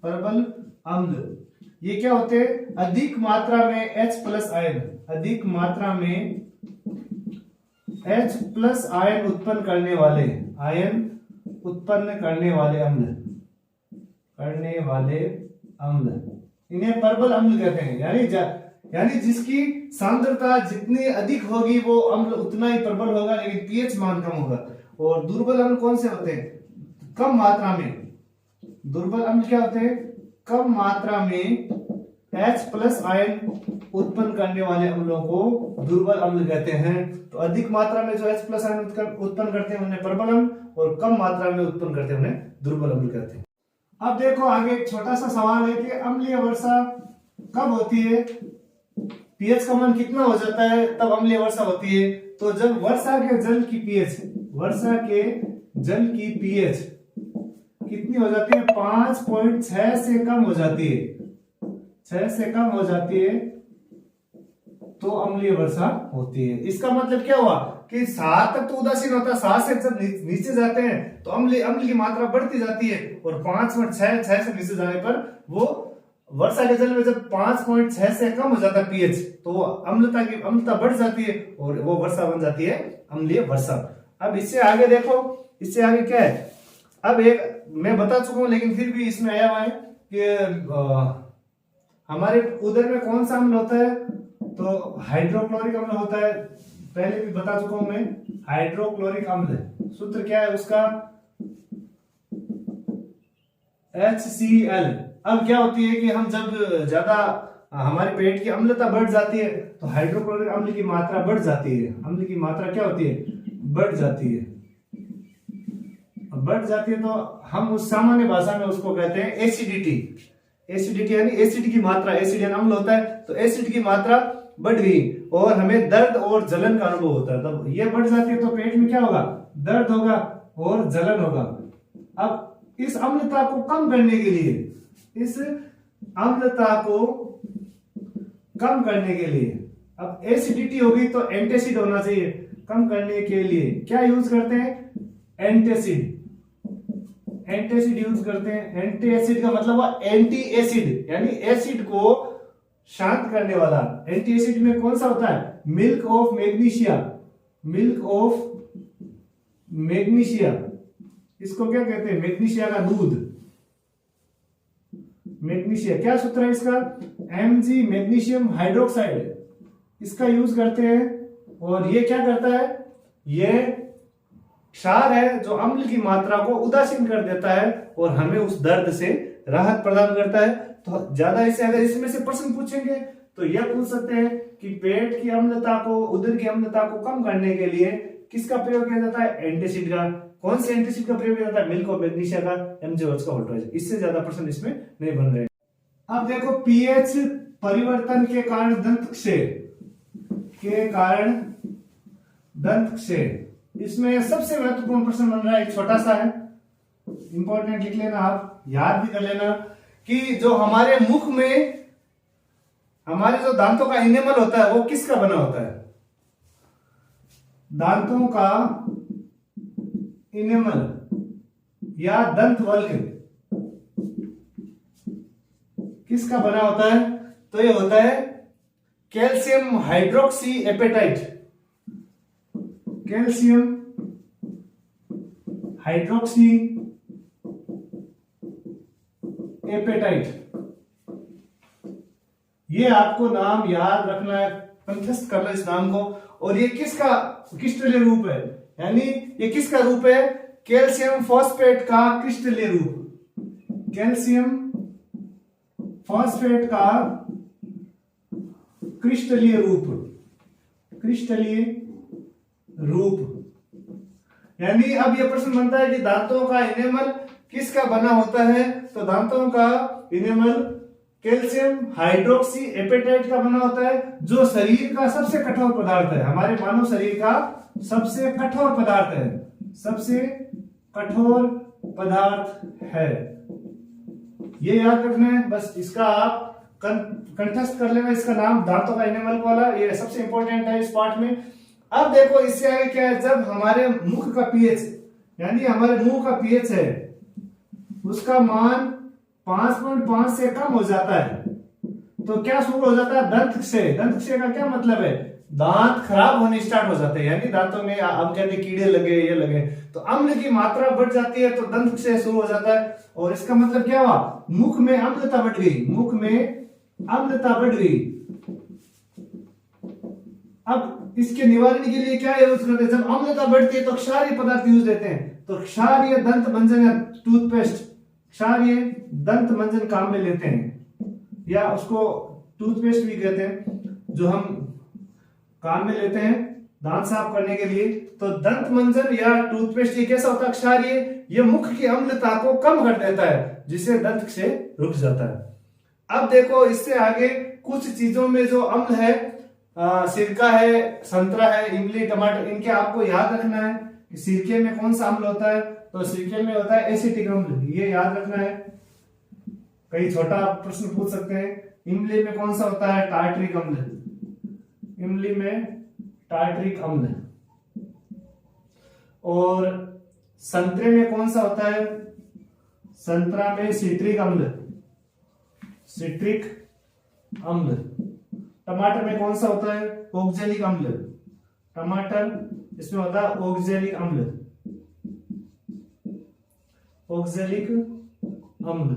प्रबल अम्ल ये क्या होते हैं? अधिक मात्रा में H+ आयन, अधिक मात्रा में H+ आयन उत्पन्न करने वाले, आयन उत्पन्न करने वाले अम्ल, इन्हें प्रबल अम्ल कहते हैं। यानी जिसकी सांद्रता जितनी अधिक होगी वो अम्ल उतना ही प्रबल होगा, लेकिन पीएच मान कम होगा। और दुर्बल अम्ल कौन से होते हैं? कम मात्रा में। दुर्बल अम्ल क्या होते हैं? कम मात्रा में H+ आयन उत्पन्न करने वाले अम्लों को दुर्बल अम्ल कहते हैं। तो अधिक मात्रा में जो H+ आयन उत्पन्न करते हैं उन्हें प्रबल अम्ल, और कम मात्रा में उत्पन्न करते हैं उन्हें दुर्बल अम्ल कहते हैं। अब देखो आगे एक छोटा सा सवाल है कि अम्लीय वर्षा कब होती है? पीएच का मान कितना हो जाता है तब अम्लीय वर्षा होती है? तो जब वर्षा के जल की पीएच कितनी हो जाती है? 5.6 से कम हो जाती है, 6 से कम हो जाती है तो अम्लीय वर्षा होती है। इसका मतलब क्या हुआ कि 7 तक तो उदासीन होता है, 7 से जब नीचे जाते हैं तो अम्ल की मात्रा बढ़ती जाती है, और 5.6 से नीचे जाने पर वो वर्षा के जल में जब 5.6 से कम हो जाता है पीएच, तो वो अम्लता बढ़ जाती है और वो वर्षा बन जाती है अम्लीय वर्षा। अब इससे आगे देखो, इससे आगे क्या है? अब एक मैं बता चुका हूं, लेकिन फिर भी इसमें आया हुआ है कि हमारे उदर में कौन सा अम्ल होता है? तो हाइड्रोक्लोरिक अम्ल होता है। पहले भी बता चुका हूं मैं, हाइड्रोक्लोरिक अम्ल सूत्र क्या है उसका? HCl। अब क्या होती है कि हम जब ज्यादा हमारे पेट की अम्लता बढ़ जाती है तो हाइड्रोक्लोरिक अम्ल की मात्रा बढ़ जाती है। अम्ल की मात्रा क्या होती है? बढ़ जाती है। तो हम उस सामान्य भाषा में उसको कहते हैं एसिडिटी यानी एसिड की मात्रा, एसिड यानी अम्ल होता है, तो एसिड की मात्रा बढ़ गई और हमें दर्द और जलन का अनुभव होता है। तब ये बढ़ जाती है तो पेट में क्या होगा? दर्द होगा और जलन होगा। अब इस अम्लता को कम करने के लिए, अब एसिडिटी होगी तो एंटासिड होना चाहिए। कम करने के लिए क्या यूज करते हैं? एंटासिड यूज करते हैं। एंटासिड का मतलब हुआ एंटी एसिड, यानी एसिड को शांत करने वाला। एंटी एसिड में कौन सा होता है? Milk of magnesia. इसको क्या कहते हैं? मैग्नीशिया का दूध। मैग्नीशिया क्या सूत्र है इसका? Mg मैग्नीशियम हाइड्रोक्साइड, इसका यूज करते हैं। और ये क्या करता है? ये क्षार है जो अम्ल की मात्रा को उदासीन कर देता है और हमें उस दर्द से राहत प्रदान करता है। तो ज्यादा इससे अगर इसमें से प्रश्न पूछेंगे तो यह पूछ सकते हैं कि पेट की अम्लता को, उदर की अम्लता को कम करने के लिए किसका प्रयोग किया जाता है? एंटासिड का। कौन से एंटासिड का प्रयोग किया जाता है? मिल्क ऑफ मैग्नीशिया का, MgO का होल्ट्राइज। इससे ज्यादा प्रश्न इसमें नहीं बन रहे। अब देखो पीएच परिवर्तन के कारण दंत क्षय, इसमें सबसे महत्वपूर्ण प्रश्न बन रहा है। एक छोटा सा है, इंपॉर्टेंट लिख लेना, आप याद भी कर लेना कि जो हमारे मुख में हमारे जो दांतों का इनेमल होता है वो किसका बना होता है? दांतों का इनेमल या दंत वल्क किसका बना होता है? तो ये होता है calcium hydroxy apatite. Calcium hydroxy apatite, ये आपको नाम याद रखना है, कंठस्थ करना इस नाम को। और ये किसका क्रिस्टलीय रूप है? यानी ये किसका रूप है? कैल्शियम फॉस्फेट का क्रिस्टलीय रूप। कैल्शियम फॉस्फेट का क्रिस्टलीय रूप। यानी अब यह प्रश्न बनता है कि दांतों का इनेमल किसका बना होता है? तो दांतों का इनेमल कैल्शियम हाइड्रोक्सी एपेटाइट का बना होता है, जो शरीर का सबसे कठोर पदार्थ है। हमारे मानव शरीर का सबसे कठोर पदार्थ है, सबसे कठोर पदार्थ है। ये याद रखना है, बस इसका आप कंठस्थ कर लेना, इसका नाम दांतों का एनिमल वाला, ये सबसे इंपॉर्टेंट है इस पार्ट में। अब देखो इससे आगे क्या है, जब हमारे मुख का पीएच यानी हमारे मुंह का पीएच है उसका मान 5.5 से कम हो जाता है तो क्या शुरू हो जाता है, दंत क्षय। दंत क्षय का क्या मतलब है, दांत खराब होने स्टार्ट हो जाते हैं, यानी दांतों में हम कहते हैं कीड़े लगे, ये लगे, तो अम्ल की मात्रा बढ़ जाती है तो दंत क्षय शुरू हो जाता है। और इसका मतलब क्या हुआ, मुख में अम्लता बढ़ गई, मुख में अम्लता बढ़ गई। अब इसके निवारण के लिए क्या यूज करते हैं, जब अम्लता बढ़ती है तो क्षारीय पदार्थ यूज देते हैं, तो क्षारीय दंत मंजन या टूथपेस्ट, क्षारीय दंत मंजन काम में लेते हैं, या उसको टूथपेस्ट भी कहते हैं, जो हम काम में लेते हैं दांत साफ करने के लिए। तो दंत मंजन या टूथपेस्ट ये कैसा होता है, क्षारीय, ये मुख की अम्लता को कम कर देता है जिससे दंत क्षय रुक जाता है। अब देखो इससे आगे कुछ चीजों में जो अम्ल है, सिरका है, संतरा है, इमली, टमाटर, इनके आपको याद रखना है कि सिरके में कौन सा अम्ल होता है, तो सिरके में होता है एसिटिक अम्ल, ये याद रखना है। कई छोटा प्रश्न पूछ सकते हैं, इमली में कौन सा होता है, टार्टरिक अम्ल, इमली में टार्टरिक अम्ल। और संतरे में कौन सा होता है, संतरा में सिट्रिक अम्ल, सिट्रिक अम्ल। टमाटर में कौन सा होता है, ऑक्जेलिक अम्ल, टमाटर इसमें होता है ऑक्जेलिक अम्ल, ऑक्जेलिक अम्ल।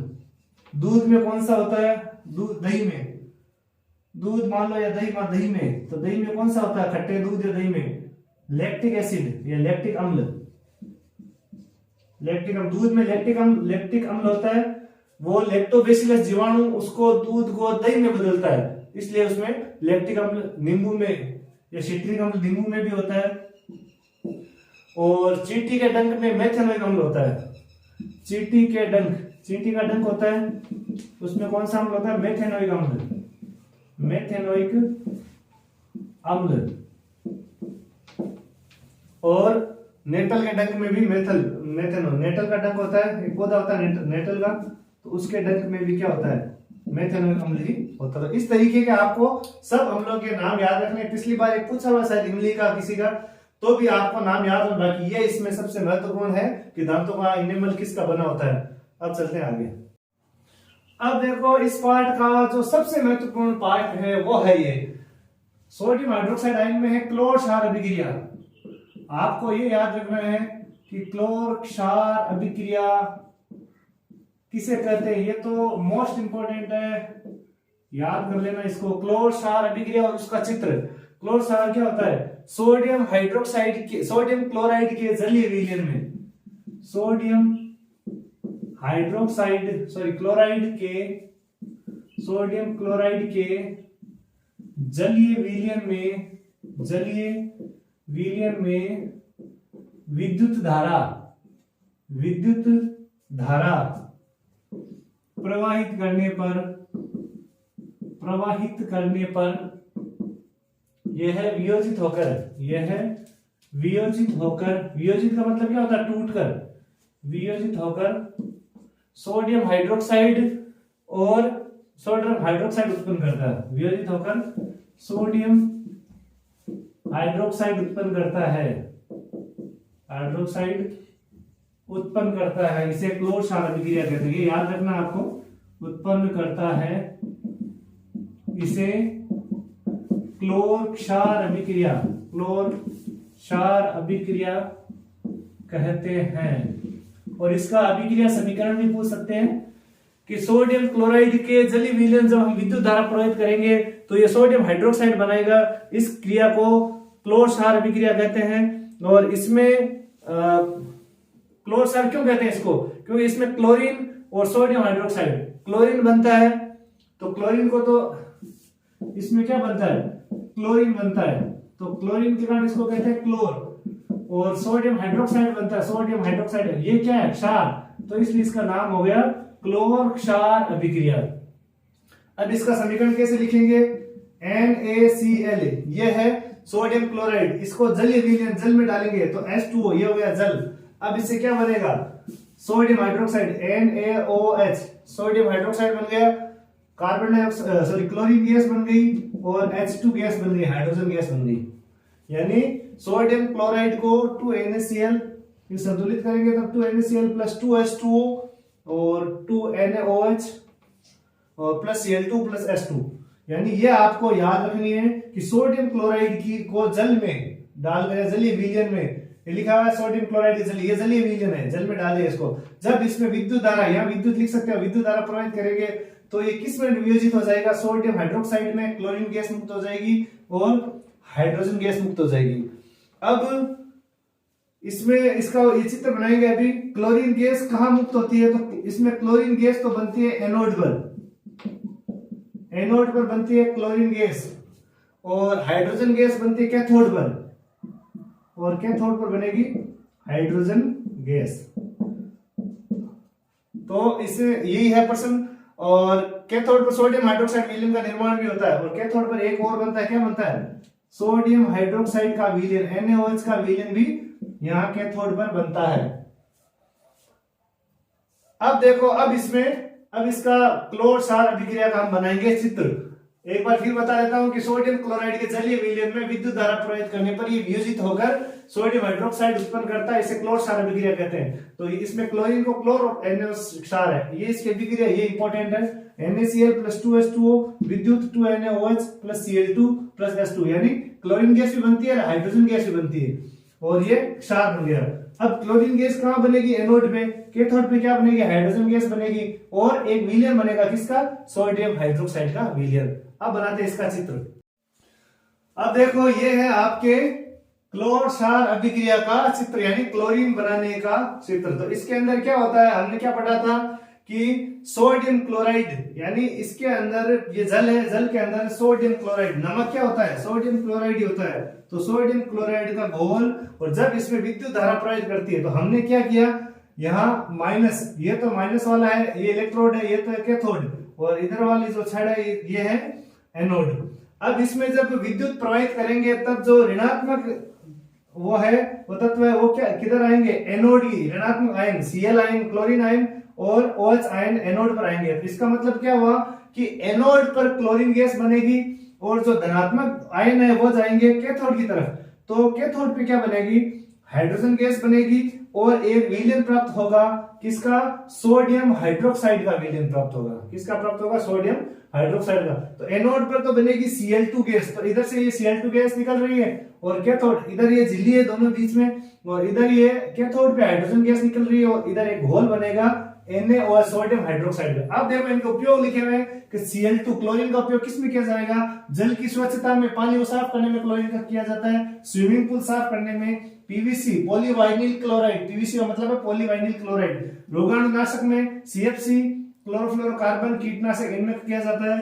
दूध में कौन सा होता है, दूध, दही में, दूध मान लो या दही, दही में, तो दही में कौन सा होता है, खट्टे दूध या दही में, लैक्टिक एसिड या लैक्टिक अम्ल, लैक्टिक अम्ल। दूध में लैक्टिक अम्ल होता है, वो लैक्टोबैसिलस जीवाणु उसको दूध को दही में बदलता है, इसलिए उसमें लैक्टिक अम्ल। नींबू में या सिट्रिक अम्ल नींबू में भी होता है। और चींटी के डंक में मेथेनोइक अम्ल होता है, चींटी के डंक, चींटी का डंक होता है, उसमें कौन सा अम्ल होता है, मेथेनोइक अम्ल, मेथेनोइक अम्ल। और नेटल के डंक में भी मेथेनोल, नेटल का डंक होता है, एक पौधा होता है नेटल का, तो उसके डंक में भी क्या होता है, मेथेनोइक अम्ल ही होता है। इस तरीके के आपको सब अम्लों के नाम याद रखने। पिछली बार एक पूछा हुआ शायद इमली का किसी का, तो भी आपको नाम याद होना कि ये इसमें सबसे महत्वपूर्ण है कि दांतों का एनिमल किसका बना होता है। अब चलते हैं आगे। अब देखो इस पार्ट का जो सबसे महत्वपूर्ण पार्ट है वो है ये सोडियम हाइड्रोक्साइड आयन में है क्लोर क्षार अभिक्रिया। आपको ये याद रखना है कि क्लोर क्षार अभिक्रिया किसे कहते हैं, ये तो मोस्ट इंपोर्टेंट है, याद कर लेना इसको। क्लोर क्षार अभिक्रिया और उसका चित्र। क्लोर क्षार क्या होता है, सोडियम हाइड्रोक्साइड के, सोडियम क्लोराइड के जलीय विलयन में, सोडियम हाइड्रोक्साइड क्लोराइड के, सोडियम क्लोराइड के जलीय विलयन में विद्युत धारा प्रवाहित करने पर यह वियोजित का मतलब क्या होता है, टूटकर, वियोजित होकर सोडियम हाइड्रोक्साइड उत्पन्न करता है, वियोजित होकर सोडियम हाइड्रोक्साइड उत्पन्न करता है, इसे क्लोर क्षार अभिक्रिया कहते हैं। ये याद रखना आपको, उत्पन्न करता है, इसे क्लोर क्षार अभिक्रिया कहते हैं। और इसका अभिक्रिया समीकरण भी पूछ सकते हैं कि सोडियम क्लोराइड के जलीय विलयन जब हम विद्युत धारा प्रवाहित करेंगे तो ये सोडियम हाइड्रोक्साइड बनाएगा, इस क्रिया को क्लोर क्षार अभिक्रिया कहते हैं। और इसमें क्लोर क्षार क्यों कहते हैं इसको, क्योंकि इसमें क्लोरीन और सोडियम हाइड्रोक्साइड, क्लोरीन बनता है, तो क्लोरीन को तो इसमें क्या बनता है, क्लोरीन बनता है, तो क्लोरीन के कारण इसको कहते हैं क्लोर। और सोडियम हाइड्रोक्साइड बनता है, सोडियम हाइड्रोक्साइड, ये क्या है, क्षार, तो इसलिए इसका नाम हो गया क्लोर क्षार अभिक्रिया। अब इसका समीकरण कैसे लिखेंगे, NaCl, ये है सोडियम क्लोराइड, इसको जलीय विलयन जल में डालेंगे तो H2O, ये हो गया जल। अब इससे क्या बनेगा, sodium hydroxide NaOH, sodium hydroxide बन गया, carbon dioxide sorry chlorine gas बन गई और H2 गैस बन गई, हाइड्रोजन गैस बन गई। यानी सोडियम क्लोराइड को 2NaCl संतुलित करेंगे तब 2NaCl प्लस 2H2O और 2NaOH और प्लस Cl2 प्लस H2। यानी ये आपको याद रखनी है कि सोडियम क्लोराइड की को जल में डाल दिया, जलीय विलयन में, ये लिखा हुआ है सोडियम क्लोराइड जल, ये जलीय विलयन है, जल में डालिए इसको। जब इसमें विद्युत धारा, यहाँ विद्युत लिख सकते हो, विद्युत धारा प्रवाहित करेंगे तो ये किस में वियोजित हो जाएगा, सोडियम हाइड्रोक्साइड में, क्लोरीन गैस मुक्त हो जाएगी और हाइड्रोजन गैस मुक्त हो जाएगी। अब इसमें इसका ये चित्र बनाएंगे। अभी क्लोरीन गैस कहां मुक्त होती है, तो इसमें क्लोरीन गैस तो बनती है एनोड पर, एनोड पर बनती है क्लोरीन गैस, और हाइड्रोजन गैस बनती है कैथोड पर, और कैथोड पर बनेगी हाइड्रोजन गैस। तो इससे यही है प्रश्न। और कैथोड पर सोडियम हाइड्रोक्साइड विलयन का निर्माण भी होता है, और कैथोड पर एक और बनता है, क्या बनता है, सोडियम हाइड्रोक्साइड का विलयन, NaOH का विलयन भी यहां कैथोड पर बनता है। अब देखो, अब इसका क्लोर क्षार अभिक्रिया का हम बनाएंगे चित्र। एक बार फिर बता देता हूं कि सोडियम क्लोराइड के जलीय विलयन में विद्युत धारा प्रवाहित करने पर ये वियोजित होकर सोडियम हाइड्रोक्साइड उत्पन्न करता है, इसे क्लोर क्षार अभिक्रिया कहते हैं। तो इसमें क्लोरीन को क्लोर और NaOH क्षार है, ये इसकी अभिक्रिया, ये इंपॉर्टेंट है। NaCl प्लस 2H2O विद्युत 2NaOH plus Cl2 plus H2, यानी क्लोरीन गैस भी बनती है, हाइड्रोजन गैस भी बनती है, और ये क्षार बन गया। अब क्लोरीन गैस कहां बनेगी, एनोड में, कैथोड पे क्या बनेगी, हाइड्रोजन गैस बनेगी, और एक विलयन बनेगा किसका, सोडियम हाइड्रोक्साइड का विलयन। अब बनाते हैं इसका चित्र। अब देखो, ये है आपके क्लोर क्षार अभिक्रिया का चित्र, यानी क्लोरीन बनाने का चित्र। तो इसके अंदर क्या होता है, हमने क्या पढ़ा था कि सोडियम क्लोराइड, यानी इसके अंदर ये जल है, जल के अंदर सोडियम क्लोराइड, नमक क्या होता है, सोडियम क्लोराइड ही होता है। तो सोडियम क्लोराइड का घोल, और जब इसमें विद्युत धारा प्रवाहित करती है तो हमने क्या किया, यहाँ माइनस, ये तो माइनस वाला है, ये इलेक्ट्रोड है, ये तो कैथोड, और इधर वाली जो छड़ है ये है एनोड। अब इसमें जब विद्युत प्रवाहित करेंगे तब जो ऋणात्मक वो है, वो तत्व है, वो क्या किधर आएंगे, एनोड की ऋणात्मक ion, Cl ion, chlorine ion और OH आयन एनोड पर आएंगे। तो इसका मतलब क्या हुआ कि एनोड पर क्लोरीन गैस बनेगी और जो धनात्मक आयन है वो जाएंगे कैथोड की तरफ। तो कैथोड पे क्या बनेगी, हाइड्रोजन गैस बनेगी और एक विलयन प्राप्त होगा, किसका, सोडियम हाइड्रोक्साइड का विलयन प्राप्त होगा। किसका प्राप्त होगा, सोडियम हाइड्रोक्साइड का। तो एनोड पर तो बनेगी Cl2 गैस, पर इधर से ये Cl2 गैस निकल रही है, और कैथोड इधर ये झिल्ली है दोनों बीच में, और इधर ये कैथोड पे हाइड्रोजन गैस निकल रही है, और इधर एक घोल बनेगा NaOH सोडियम हाइड्रोक्साइड। अब देखो इनके उपयोग लिखे हुए हैं कि Cl2 क्लोरीन का उपयोग किस में किया जाएगा, जल की स्वच्छता में, पानी को साफ करने में क्लोरीन का किया जाता है, स्विमिंग पूल साफ करने में, PVC पॉलीवाइनिल क्लोराइड, PVC का मतलब है पॉलीवाइनिल क्लोराइड, रोगाणुनाशक में CFC क्लोरोफ्लोरोकार्बन कीटनाशक, इनमें किया जाता है।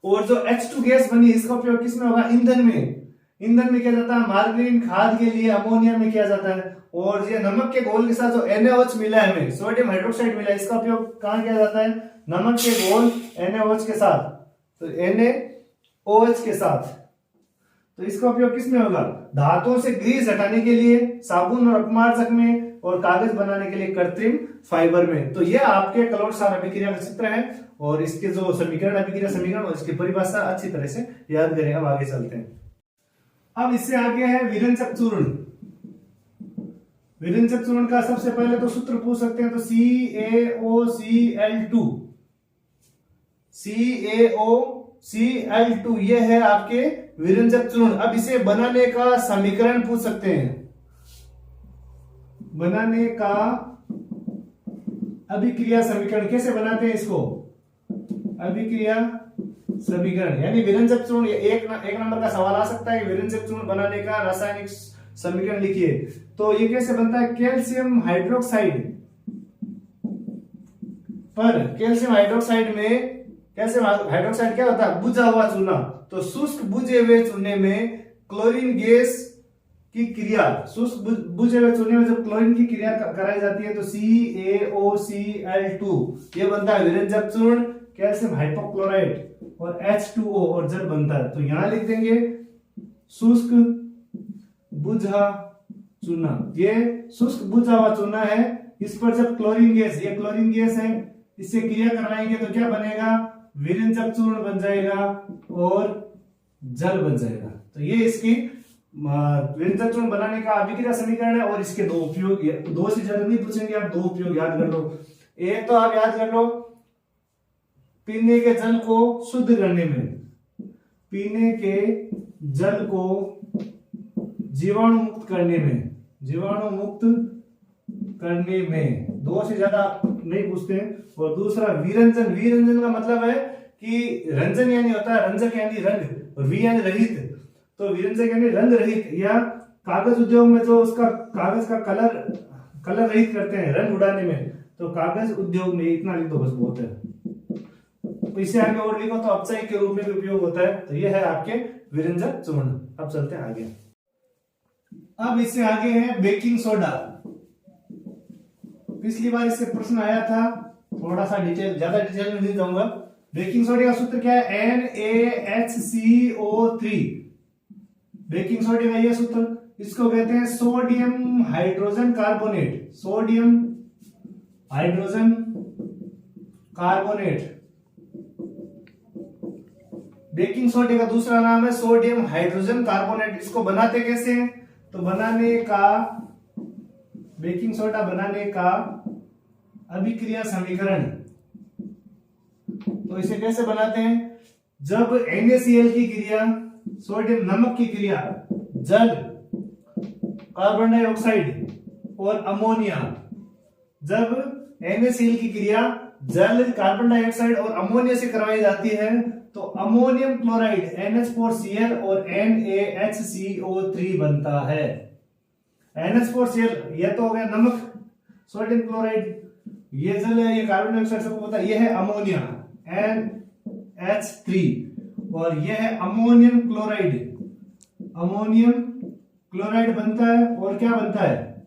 और जो H2 गैस बनी इसका उपयोग किसमें होगा, ईंधन में, ईंधन में किया जाता है, मार्गरीन खाद के लिए अमोनिया में किया जाता है। और ये नमक के घोल के साथ जो NaOH मिला है हमें, सोडियम हाइड्रोक्साइड मिला है, इसका उपयोग कहां किया जाता है, नमक के घोल NaOH के साथ, तो NaOH के साथ। तो इसका उपयोग किसमें होगा, धातुओं से ग्रीस हटाने के लिए, साबुन और अपमार्जक में, और कागज बनाने के लिए कृत्रिम फाइबर में। तो ये आपके क्लोर क्षार अभिक्रिया का चित्र है, और इसके जो समीकरण, अभिक्रिया समीकरण और इसकी परिभाषा अच्छी तरह से याद करें। अब आगे चलते हैं। अब इससे आगे है विरंजक चूर्ण। विरंजक चूर्ण का सबसे पहले तो सूत्र पूछ सकते हैं, तो CaOCl2, CaOCl2 ये है आपके विरंजक चूर्ण। अब इसे बनाने का समीकरण पूछ सकते हैं, बनाने का अभिक्रिया समीकरण कैसे बनाते हैं इसको, अभिक्रिया समीकरण, यानी विरंजक चूर्ण। एक नंबर का सवाल आ सकता है, विरंजक चूर्ण बनाने का रासायनिक समीकरण लिखिए। तो ये कैसे बनता है, कैल्शियम हाइड्रोक्साइड पर, कैल्शियम हाइड्रोक्साइड में, कैल्शियम हाइड्रोक्साइड क्या होता है, बुझा हुआ चूना। तो शुष्क बुझे हुए चूने में क्लोरीन गैस की क्रिया, शुष्क बुझे हुए चूने में जब क्लोरीन की क्रिया कराई जाती है तो CaOCl2 ये बनता है विरंजक चूर्ण, कैल्शियम हाइपोक्लोराइड और H2O और जल बनता है। तो यहां लिख देंगे शुष्क बुझा चूना, ये शुष्क बुझा हुआ चूना है। इस पर जब क्लोरीन गैस, ये क्लोरीन गैस है, इससे क्रिया करवाएंगे तो क्या बनेगा, विरंजक चूर्ण बन जाएगा और जल बन जाएगा। तो ये इसकी विरंजक चूर्ण बनाने का अभिक्रिया समीकरण है। और इसके दो उपयोग, दो से ज्यादा नहीं पूछेंगे, आप दो उपयोग याद कर लो। एक तो आप याद कर लो पीने के जल को शुद्ध करने में, पीने के जल को जीवाणु मुक्त करने में, जीवाणु मुक्त करने में, दो से ज्यादा नहीं पूछते। और दूसरा विरंजन, विरंजन का मतलब है कि रंजन यानी होता है रंजक यानी रंग, और वी यानी रहित, तो विरंजक यानी रंग रहित, या कागज उद्योग में जो उसका कागज का कलर रहित करते हैं रंग उड़ाने में, तो कागज उद्योग में इतना लिख दो बस बहुत है। तो इससे आगे और लिखो तो अपचायक के रूप में भी उपयोग होता है। तो ये है आपके विरंजक चूर्ण। अब चलते हैं आगे। अब इससे आगे है बेकिंग सोडा। पिछली बार इससे प्रश्न आया था, थोड़ा सा डिटेल, ज्यादा डिटेल में नहीं जाऊंगा। बेकिंग सोडा का सूत्र क्या है, NaHCO3। बेकिंग सोडा का यह सूत्र, इसको कहते हैं sodium hydrogen carbonate, sodium hydrogen carbonate. Baking सोडे का दूसरा नाम है सोडियम हाइड्रोजन कार्बोनेट। इसको बनाते कैसे हैं, तो बनाने का, बेकिंग सोडा बनाने का अभिक्रिया समीकरण, तो इसे कैसे बनाते हैं, जब NaCl की क्रिया, सोडियम नमक की क्रिया, जल, कार्बन डाइऑक्साइड और अमोनिया, जब NaCl की क्रिया जल, कार्बन डाइऑक्साइड और अमोनिया से करवाई जाती है, तो अमोनियम क्लोराइड NH4Cl और NaHCO3 बनता है। NH4Cl ये तो हो गया नमक, सोडियम क्लोराइड ये जल है, ये कार्बन डाइऑक्साइड सबको पता है, ये है अमोनिया NH3, और ये है अमोनियम क्लोराइड, अमोनियम क्लोराइड बनता है। और क्या बनता है,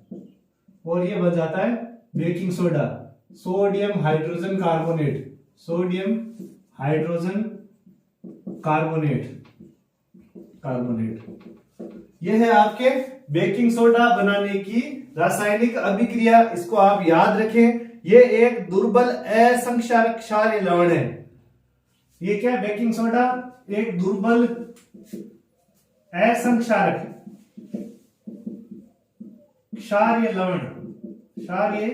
और ये बन जाता है baking soda, sodium hydrogen carbonate, sodium hydrogen carbonate, यह है आपके बेकिंग सोडा बनाने की रासायनिक अभिक्रिया। इसको आप याद रखें, यह एक दुर्बल असंक्षारक क्षारीय लवण है। ये क्या, बेकिंग सोडा एक दुर्बल असंक्षारक क्षारीय लवण, क्षारीय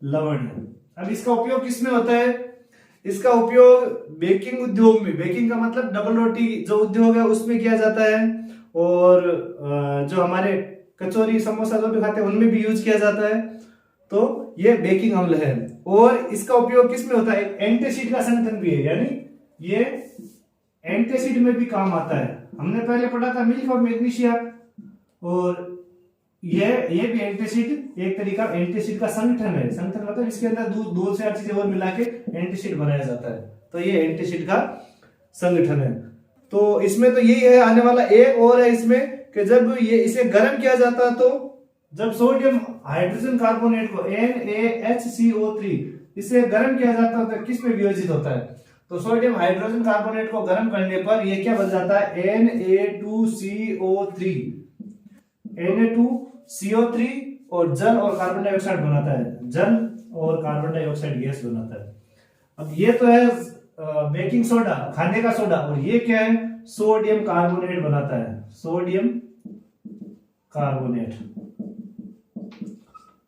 लवण है। अब इसका उपयोग किसमें होता है, इसका उपयोग बेकिंग उद्योग में, बेकिंग का मतलब डबल रोटी जो उद्योग है उसमें किया जाता है, और जो हमारे कचौरी समोसा जो भी खाते हैं उनमें भी यूज किया जाता है। तो ये बेकिंग अम्ल है। और इसका उपयोग किसमें होता है, एंटीसिड का संगठन भी है, यानी ये एंटीसिड में भी काम आता है। हमने पहले पढ़ा था मिल्क और मैग्नीशिया, और ये भी एंटीसिड एक तरीका एंटीसिड का संगठन है। संगठन मतलब इसके अंदर दो से 8 चीजें और मिला के एंटीसिड बनाया जाता है, तो ये एंटीसिड का संगठन है। तो इसमें तो यही है। आने वाला एक और है इसमें कि जब ये इसे गर्म किया जाता है, तो जब सोडियम हाइड्रोजन कार्बोनेट को NaHCO3 इसे गर्म किया जाता है तो किस में वियोजित होता है, तो सोडियम हाइड्रोजन कार्बोनेट को गर्म करने पर ये क्या बन जाता है, Na2CO3, Na2CO3 और जल और कार्बन डाइऑक्साइड बनाता है, जल और कार्बन डाइऑक्साइड गैस बनाता है। अब ये तो है बेकिंग सोडा, खाने का सोडा, और ये क्या है, सोडियम कार्बोनेट बनाता है, सोडियम कार्बोनेट।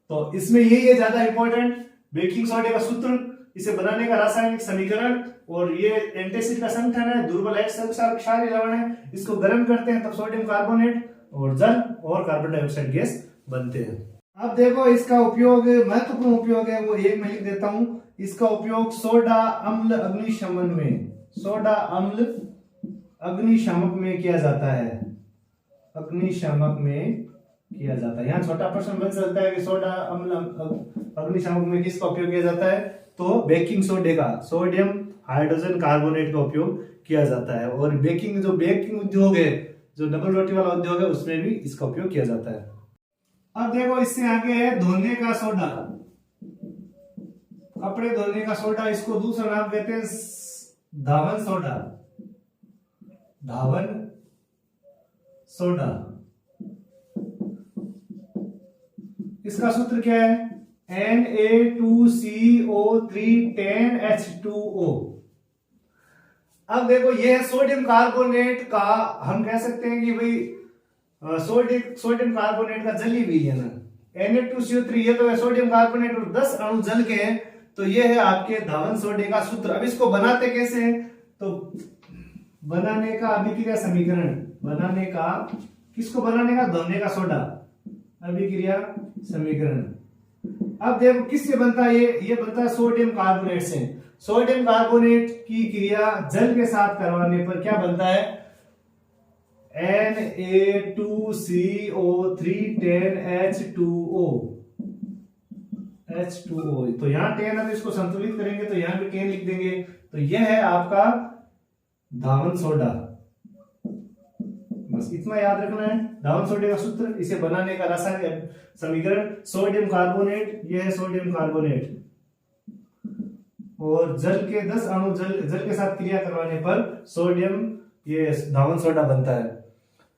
तो इसमें यही है ज्यादा इंपॉर्टेंट, बेकिंग सोडे का सूत्र, इसे बनाने का रासायनिक समीकरण, और ये एंटीसिड का संगठन है, दुर्बल क्षारीय लवण है। इसको गर्म करते हैं तब सोडियम कार्बोनेट और जल और कार्बन डाइऑक्साइड गैस बनते हैं। अब देखो इसका उपयोग, महत्वपूर्ण उपयोग है वो एक मैं लिख देता हूं। इसका उपयोग सोडा अम्ल अग्निशमन में, सोडा अम्ल अग्निशामक में किया जाता है, अग्निशामक में किया जाता है। यहाँ छोटा प्रश्न बन सकता है कि सोडा अम्ल अग्निशामक में किसका उपयोग किया जाता है, तो बेकिंग सोडे का, सोडियम हाइड्रोजन कार्बोनेट का उपयोग किया जाता है। और बेकिंग उद्योग है, जो डबल रोटी वाला उद्योग है, उसमें भी इसका उपयोग किया जाता है। अब देखो इससे आगे है धोने का सोडा, कपड़े धोने का सोडा, इसको दूसरा नाम कहते हैं धावन सोडा, धावन सोडा। इसका सूत्र क्या है? Na2CO3 10H2O। अब देखो ये है सोडियम कार्बोनेट का, हम कह सकते हैं कि भाई सोडियम कार्बोनेट का जलीय विलयन है Na2CO3, ये तो है सोडियम कार्बोनेट और 10 अणु जल के हैं, तो ये है आपके धावन सोडे का सूत्र। अब इसको बनाते कैसे हैं? तो बनाने का अभिक्रिया समीकरण, बनाने का, किसको बनाने का? दोहने का सोडा, अभिक्रिया समीकरण। अब देखो किससे बनता है ये बनता है सोडियम कार्बोनेट से। सोडियम कार्बोनेट की क्रिया जल के साथ करवाने पर क्या बनता है? Na2CO3 10H2O। H2O, तो यहां 10 है तो इसको संतुलित करेंगे तो यहां भी 10 लिख देंगे, तो यह है आपका धावन सोडा। बस इतना याद रखना है, धावन सोडे का सूत्र, इसे बनाने का रासायनिक समीकरण सोडियम कार्बोनेट, यह है सोडियम कार्बोनेट, और जल के 10 अणु जल के साथ क्रिया करवाने पर सोडियम, ये धावन सोडा बनता है।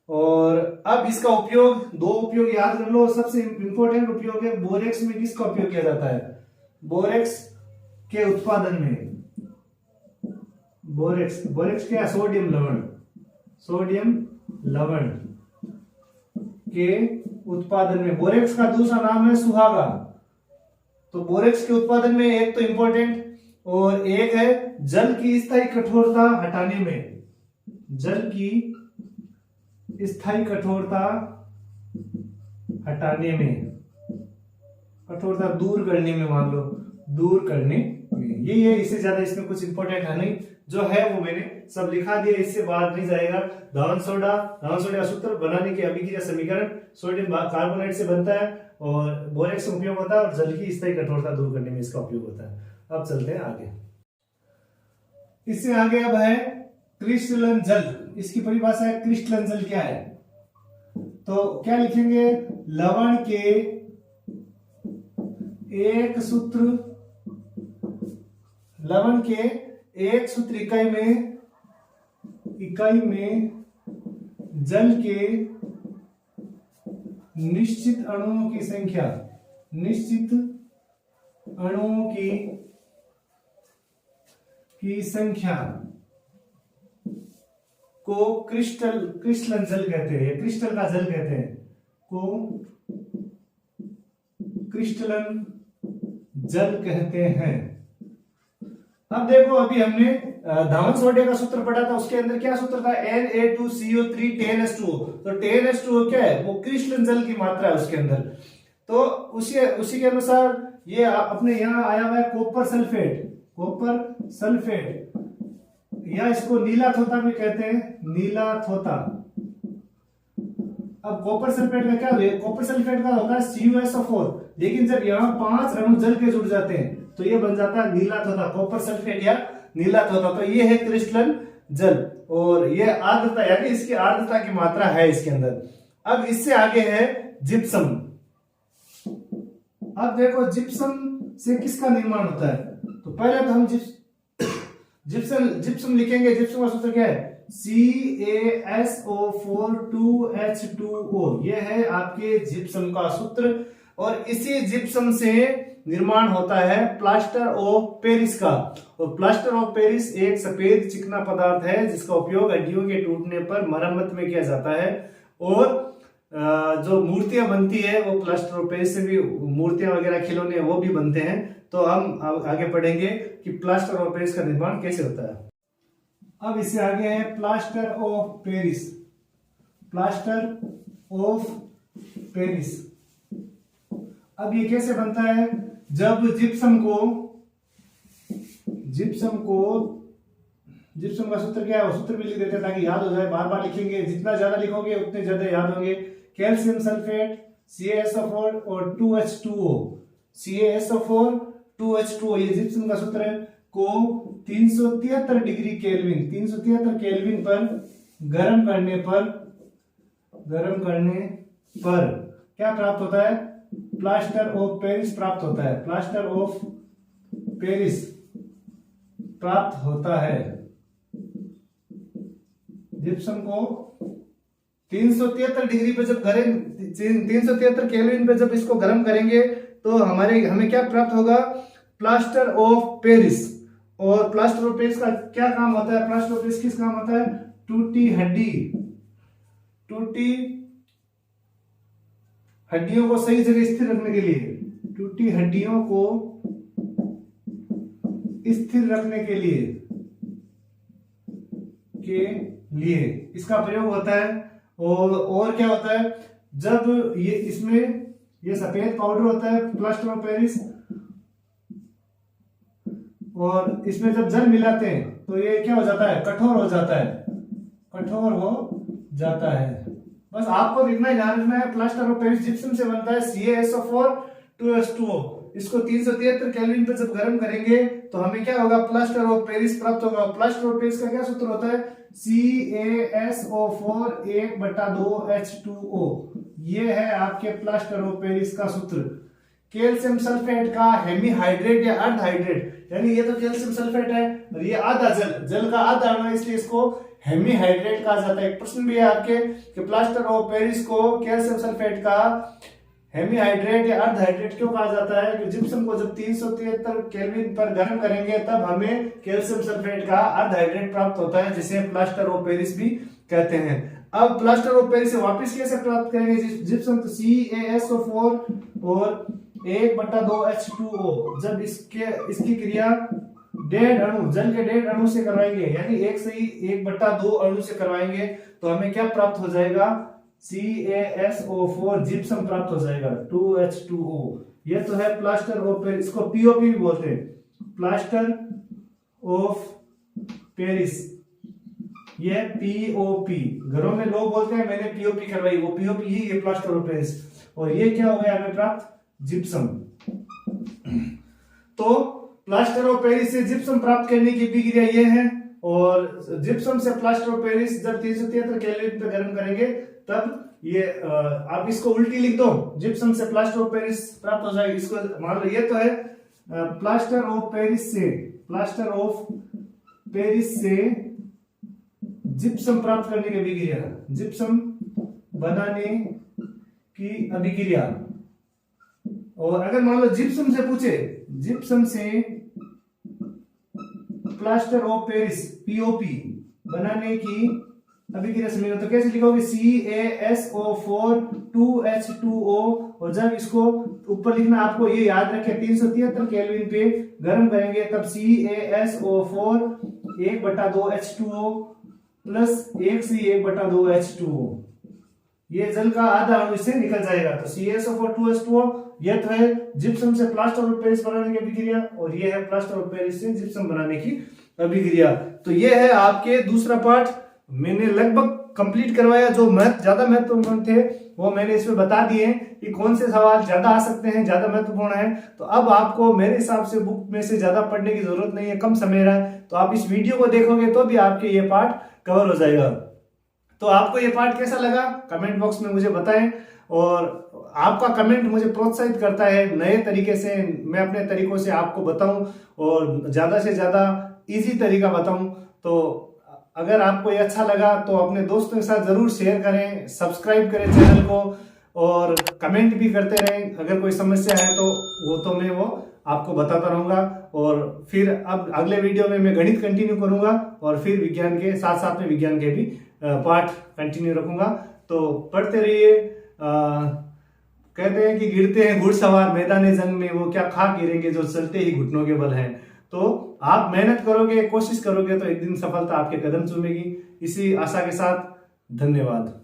और अब इसका उपयोग, दो उपयोग याद कर लो, सबसे इंपॉर्टेंट उपयोग है बोरेक्स में। किसका उपयोग किया जाता है? बोरेक्स के उत्पादन में। बोरेक्स क्या? सोडियम लवण, सोडियम लवण के उत्पादन में। बोरेक्स का दूसरा नाम है सुहागा। तो बोरेक्स के उत्पादन में एक तो इंपॉर्टेंट, और एक है जल की स्थायी कठोरता हटाने में, जल की स्थायी कठोरता हटाने में, कठोरता दूर करने में, मान लो दूर करने में। यही है, इससे ज्यादा इसमें कुछ इंपॉर्टेंट है नहीं, जो है वो मैंने सब लिखा दिया, इससे बाहर नहीं जाएगा। धावन सोडा का सूत्र, बनाने की अभिक्रिया समीकरण सोडियम कार्बोनेट से बनता है और बोरेक्स से उपयोग होता है, और जल की स्थायी कठोरता दूर करने में इसका उपयोग होता है। अब चलते हैं आगे। इससे आगे अब है क्रिस्टलन जल। इसकी परिभाषा है क्रिस्टलन जल क्या है? तो क्या लिखेंगे? लवण के एक सूत्र, लवण के एक सूत्र इकाई में जल के निश्चित अणुओं की संख्या, निश्चित अणुओं की संख्या को क्रिस्टलन जल कहते हैं, क्रिस्टल का जल कहते हैं, को क्रिस्टलन जल कहते हैं। अब देखो, अभी हमने धावन सोडे का सूत्र पढ़ा था, उसके अंदर क्या सूत्र था? Na2CO3 10H2O। तो 10H2O क्या है? वो क्रिस्टलन जल की मात्रा है उसके अंदर। तो उसी के अनुसार ये अपने यहाँ आया हुआ है कॉपर सल्फेट, कॉपर सल्फेट, या इसको नीला थोथा भी कहते हैं, नीला थोथा। अब कॉपर सल्फेट का क्या है? कॉपर सल्फेट का होगा CuSO4, लेकिन जब यहाँ 5 अणु जल के जुड़ जाते हैं तो ये बन जाता है नीला थोथा, कॉपर सल्फेट या नीला थोथा। तो ये है क्रिस्टलन जल, और ये आर्द्रता, यानी इसकी आर्द्रता की मात्रा है इसके अंदर। अब इससे आगे है जिप्सम। अब देखो जिप्सम से किसका निर्माण होता है? तो पहले तो हम जिप्सम लिखेंगे। जिप्सम का सूत्र क्या है? CaSO4 2H2O। यह है आपके जिप्सम का सूत्र, और इसी जिप्सम से निर्माण होता है प्लास्टर ऑफ पेरिस का। और प्लास्टर ऑफ पेरिस एक सफेद चिकना पदार्थ है जिसका उपयोग हड्डियों के टूटने पर मरम्मत में किया जाता है, और जो मूर्तियां बनती है वो प्लास्टर ऑफ पेरिस से भी, मूर्तियां वगैरह खिलौने वो भी बनते हैं। तो हम आगे पढ़ेंगे कि प्लास्टर ऑफ पेरिस का निर्माण कैसे होता है। अब इससे आगे है plaster of Paris, plaster of Paris. अब ये कैसे बनता है? जब जिप्सम का सूत्र क्या है? वो सूत्र भी लिख देते हैं ताकि याद हो जाए, बार बार लिखेंगे, जितना ज्यादा लिखोगे उतने ज्यादा याद होंगे। कैल्शियम सल्फेट CaSO4 और 2H2O, CaSO4 2H2O, ये जिप्सम का सूत्र है, को 373 डिग्री केल्विन, 373 केल्विन पर गर्म करने पर क्या प्राप्त होता है? प्लास्टर ऑफ पेरिस प्राप्त होता है, प्लास्टर ऑफ पेरिस प्राप्त होता है। जिप्सम को 373 डिग्री पे जब 373 केल्विन पे जब इसको गर्म करेंगे तो हमें क्या प्राप्त होगा, प्लास्टर ऑफ पेरिस। और प्लास्टर ऑफ पेरिस का क्या काम होता है, प्लास्टर ऑफ पेरिस किस काम होता है, टूटी हड्डियों को सही जगह स्थिर रखने के लिए, टूटी हड्डियों को स्थिर रखने के लिए इसका प्रयोग होता है। और क्या होता है, जब ये इसमें ये सफेद पाउडर होता है प्लास्टर ऑफ पेरिस, और इसमें जब जल मिलाते हैं तो ये क्या हो जाता है, कठोर हो जाता है। बस आपको इतना ही ध्यान रखना है, प्लास्टर ऑफ पेरिस जिप्सम से बनता है CaSO4 2H2O। इसको 373 केल्विन पे जब गर्म करेंगे तो हमें क्या होगा, प्लास्टर ऑफ पेरिस प्राप्त होगा। प्लास्टर ऑफ पेरिस का क्या सूत्र होता है, CaSO4 1/2H2O। ये है आपके प्लास्टर ऑफ पेरिस का सूत्र। कैल्शियम सल्फेट का हेमीहाइड्रेट या अर्ध हाइड्रेट, यानी ये तो कैल्शियम सल्फेट है और ये आधा जल का आधा अणु है, इसलिए इसको हेमीहाइड्रेट कहा जाता है। एक प्रश्न भी है आपके कि प्लास्टर ऑफ पेरिस को कैल्शियम सल्फेट का हेमीहाइड्रेट या अर्ध हाइड्रेट क्यों कहा जाता है, कि जिप्सम को जब 373 केल्विन पर गर्म करेंगे तब हमें कैल्शियम सल्फेट का अर्ध हाइड्रेट प्राप्त होता है, जिसे प्लास्टर ऑफ पेरिस भी कहते हैं। अब प्लास्टर ऑफ पेरिस से वापस कैसे प्राप्त करेंगे जिप्सम, तो CaSO4 और 1/2H2O। जब इसकी क्रिया जल के 1.5 अणु से करवाएंगे, यानी 1 से ही 1/2 अणु से करवाएंगे तो हमें क्या प्राप्त हो जाएगा, CaSO4 जिप्सम प्राप्त हो जाएगा 2H2O। ये तो है प्लास्टर ऑफ पेरिस, इसको POP भी बोलते हैं, प्लास्टर ऑफ पेरिस। ये POP, घरों में लोग बोलते हैं मैंने POP करवाई, वो POP ही ये प्लास्टर ऑफ पेरिस। और ये क्या हो गया हमें प्राप्त, जिप्सम। तो प्लास्टर ऑफ पेरिस से जिप्सम प्राप्त करने की प्रक्रिया ये है। और जिप्सम से प्लास्टर ऑफ पेरिस जब 373 केल्विन पे गर्म करेंगे तब ये आप इसको उल्टी लिख दो, जिप्सम से प्लास्टर ऑफ पेरिस प्राप्त हो जाएगी। इसको मान लो ये तो है प्लास्टर ऑफ पेरिस से जिप्सम प्राप्त करने की अभिक्रिया, जिप्सम बनाने की अभिक्रिया। और अगर मान लो जिप्सम से पूछे, जिप्सम से प्लास्टर ऑफ पेरिस POP बनाने की अभिक्रिया से मिला तो कैसे लिखोगे, CaSO4 2H2O। और जब इसको ऊपर लिखना आपको ये याद रखें, 373 केल्विन पे गर्म करेंगे तब CaSO4 1/2H2O प्लस 1 से 1/2H2O, ये जल का आधा अणु इससे निकल जाएगा। तो CaSO4 2H2O ये तो है जिप्सम से प्लास्टर ऑफ पेरिस बनाने की अभिक्रिया, और ये है प्लास्टर ऑफ पेरिस से जिप्सम बनाने की अभिक्रिया। तो ये है आपके दूसरा पार्ट, मैंने लगभग कंप्लीट करवाया। जो ज्यादा महत्वपूर्ण थे वो मैंने इसमें बता दिए कि कौन से सवाल ज्यादा आ सकते हैं, ज्यादा महत्वपूर्ण है। तो अब आपको मेरे हिसाब से बुक में से ज्यादा पढ़ने की जरूरत नहीं है, कम समय रहा है, तो आप इस वीडियो को देखोगे तो भी आपके ये पार्ट कवर हो जाएगा। तो आपको ये पार्ट कैसा लगा कमेंट बॉक्स में मुझे बताएं, और आपका कमेंट मुझे प्रोत्साहित करता है नए तरीके से मैं अपने तरीकों से आपको बताऊं और ज्यादा से ज्यादा इजी तरीका बताऊं। तो अगर आपको ये अच्छा लगा तो अपने दोस्तों के साथ जरूर शेयर करें, सब्सक्राइब करें चैनल को, और कमेंट भी करते रहें। अगर कोई समस्या है तो मैं आपको बताता रहूंगा। और फिर अब अगले वीडियो में मैं गणित कंटिन्यू करूंगा, और फिर विज्ञान के साथ में विज्ञान के भी पार्ट कंटिन्यू रखूंगा। तो पढ़ते रहिए। कहते हैं कि गिरते हैं घुड़सवार मैदान जंग में, वो क्या खा गिरेंगे जो चलते ही घुटनों के बल हैं। तो आप मेहनत करोगे, कोशिश करोगे तो एक दिन सफलता आपके कदम चूमेगी। इसी आशा के साथ धन्यवाद।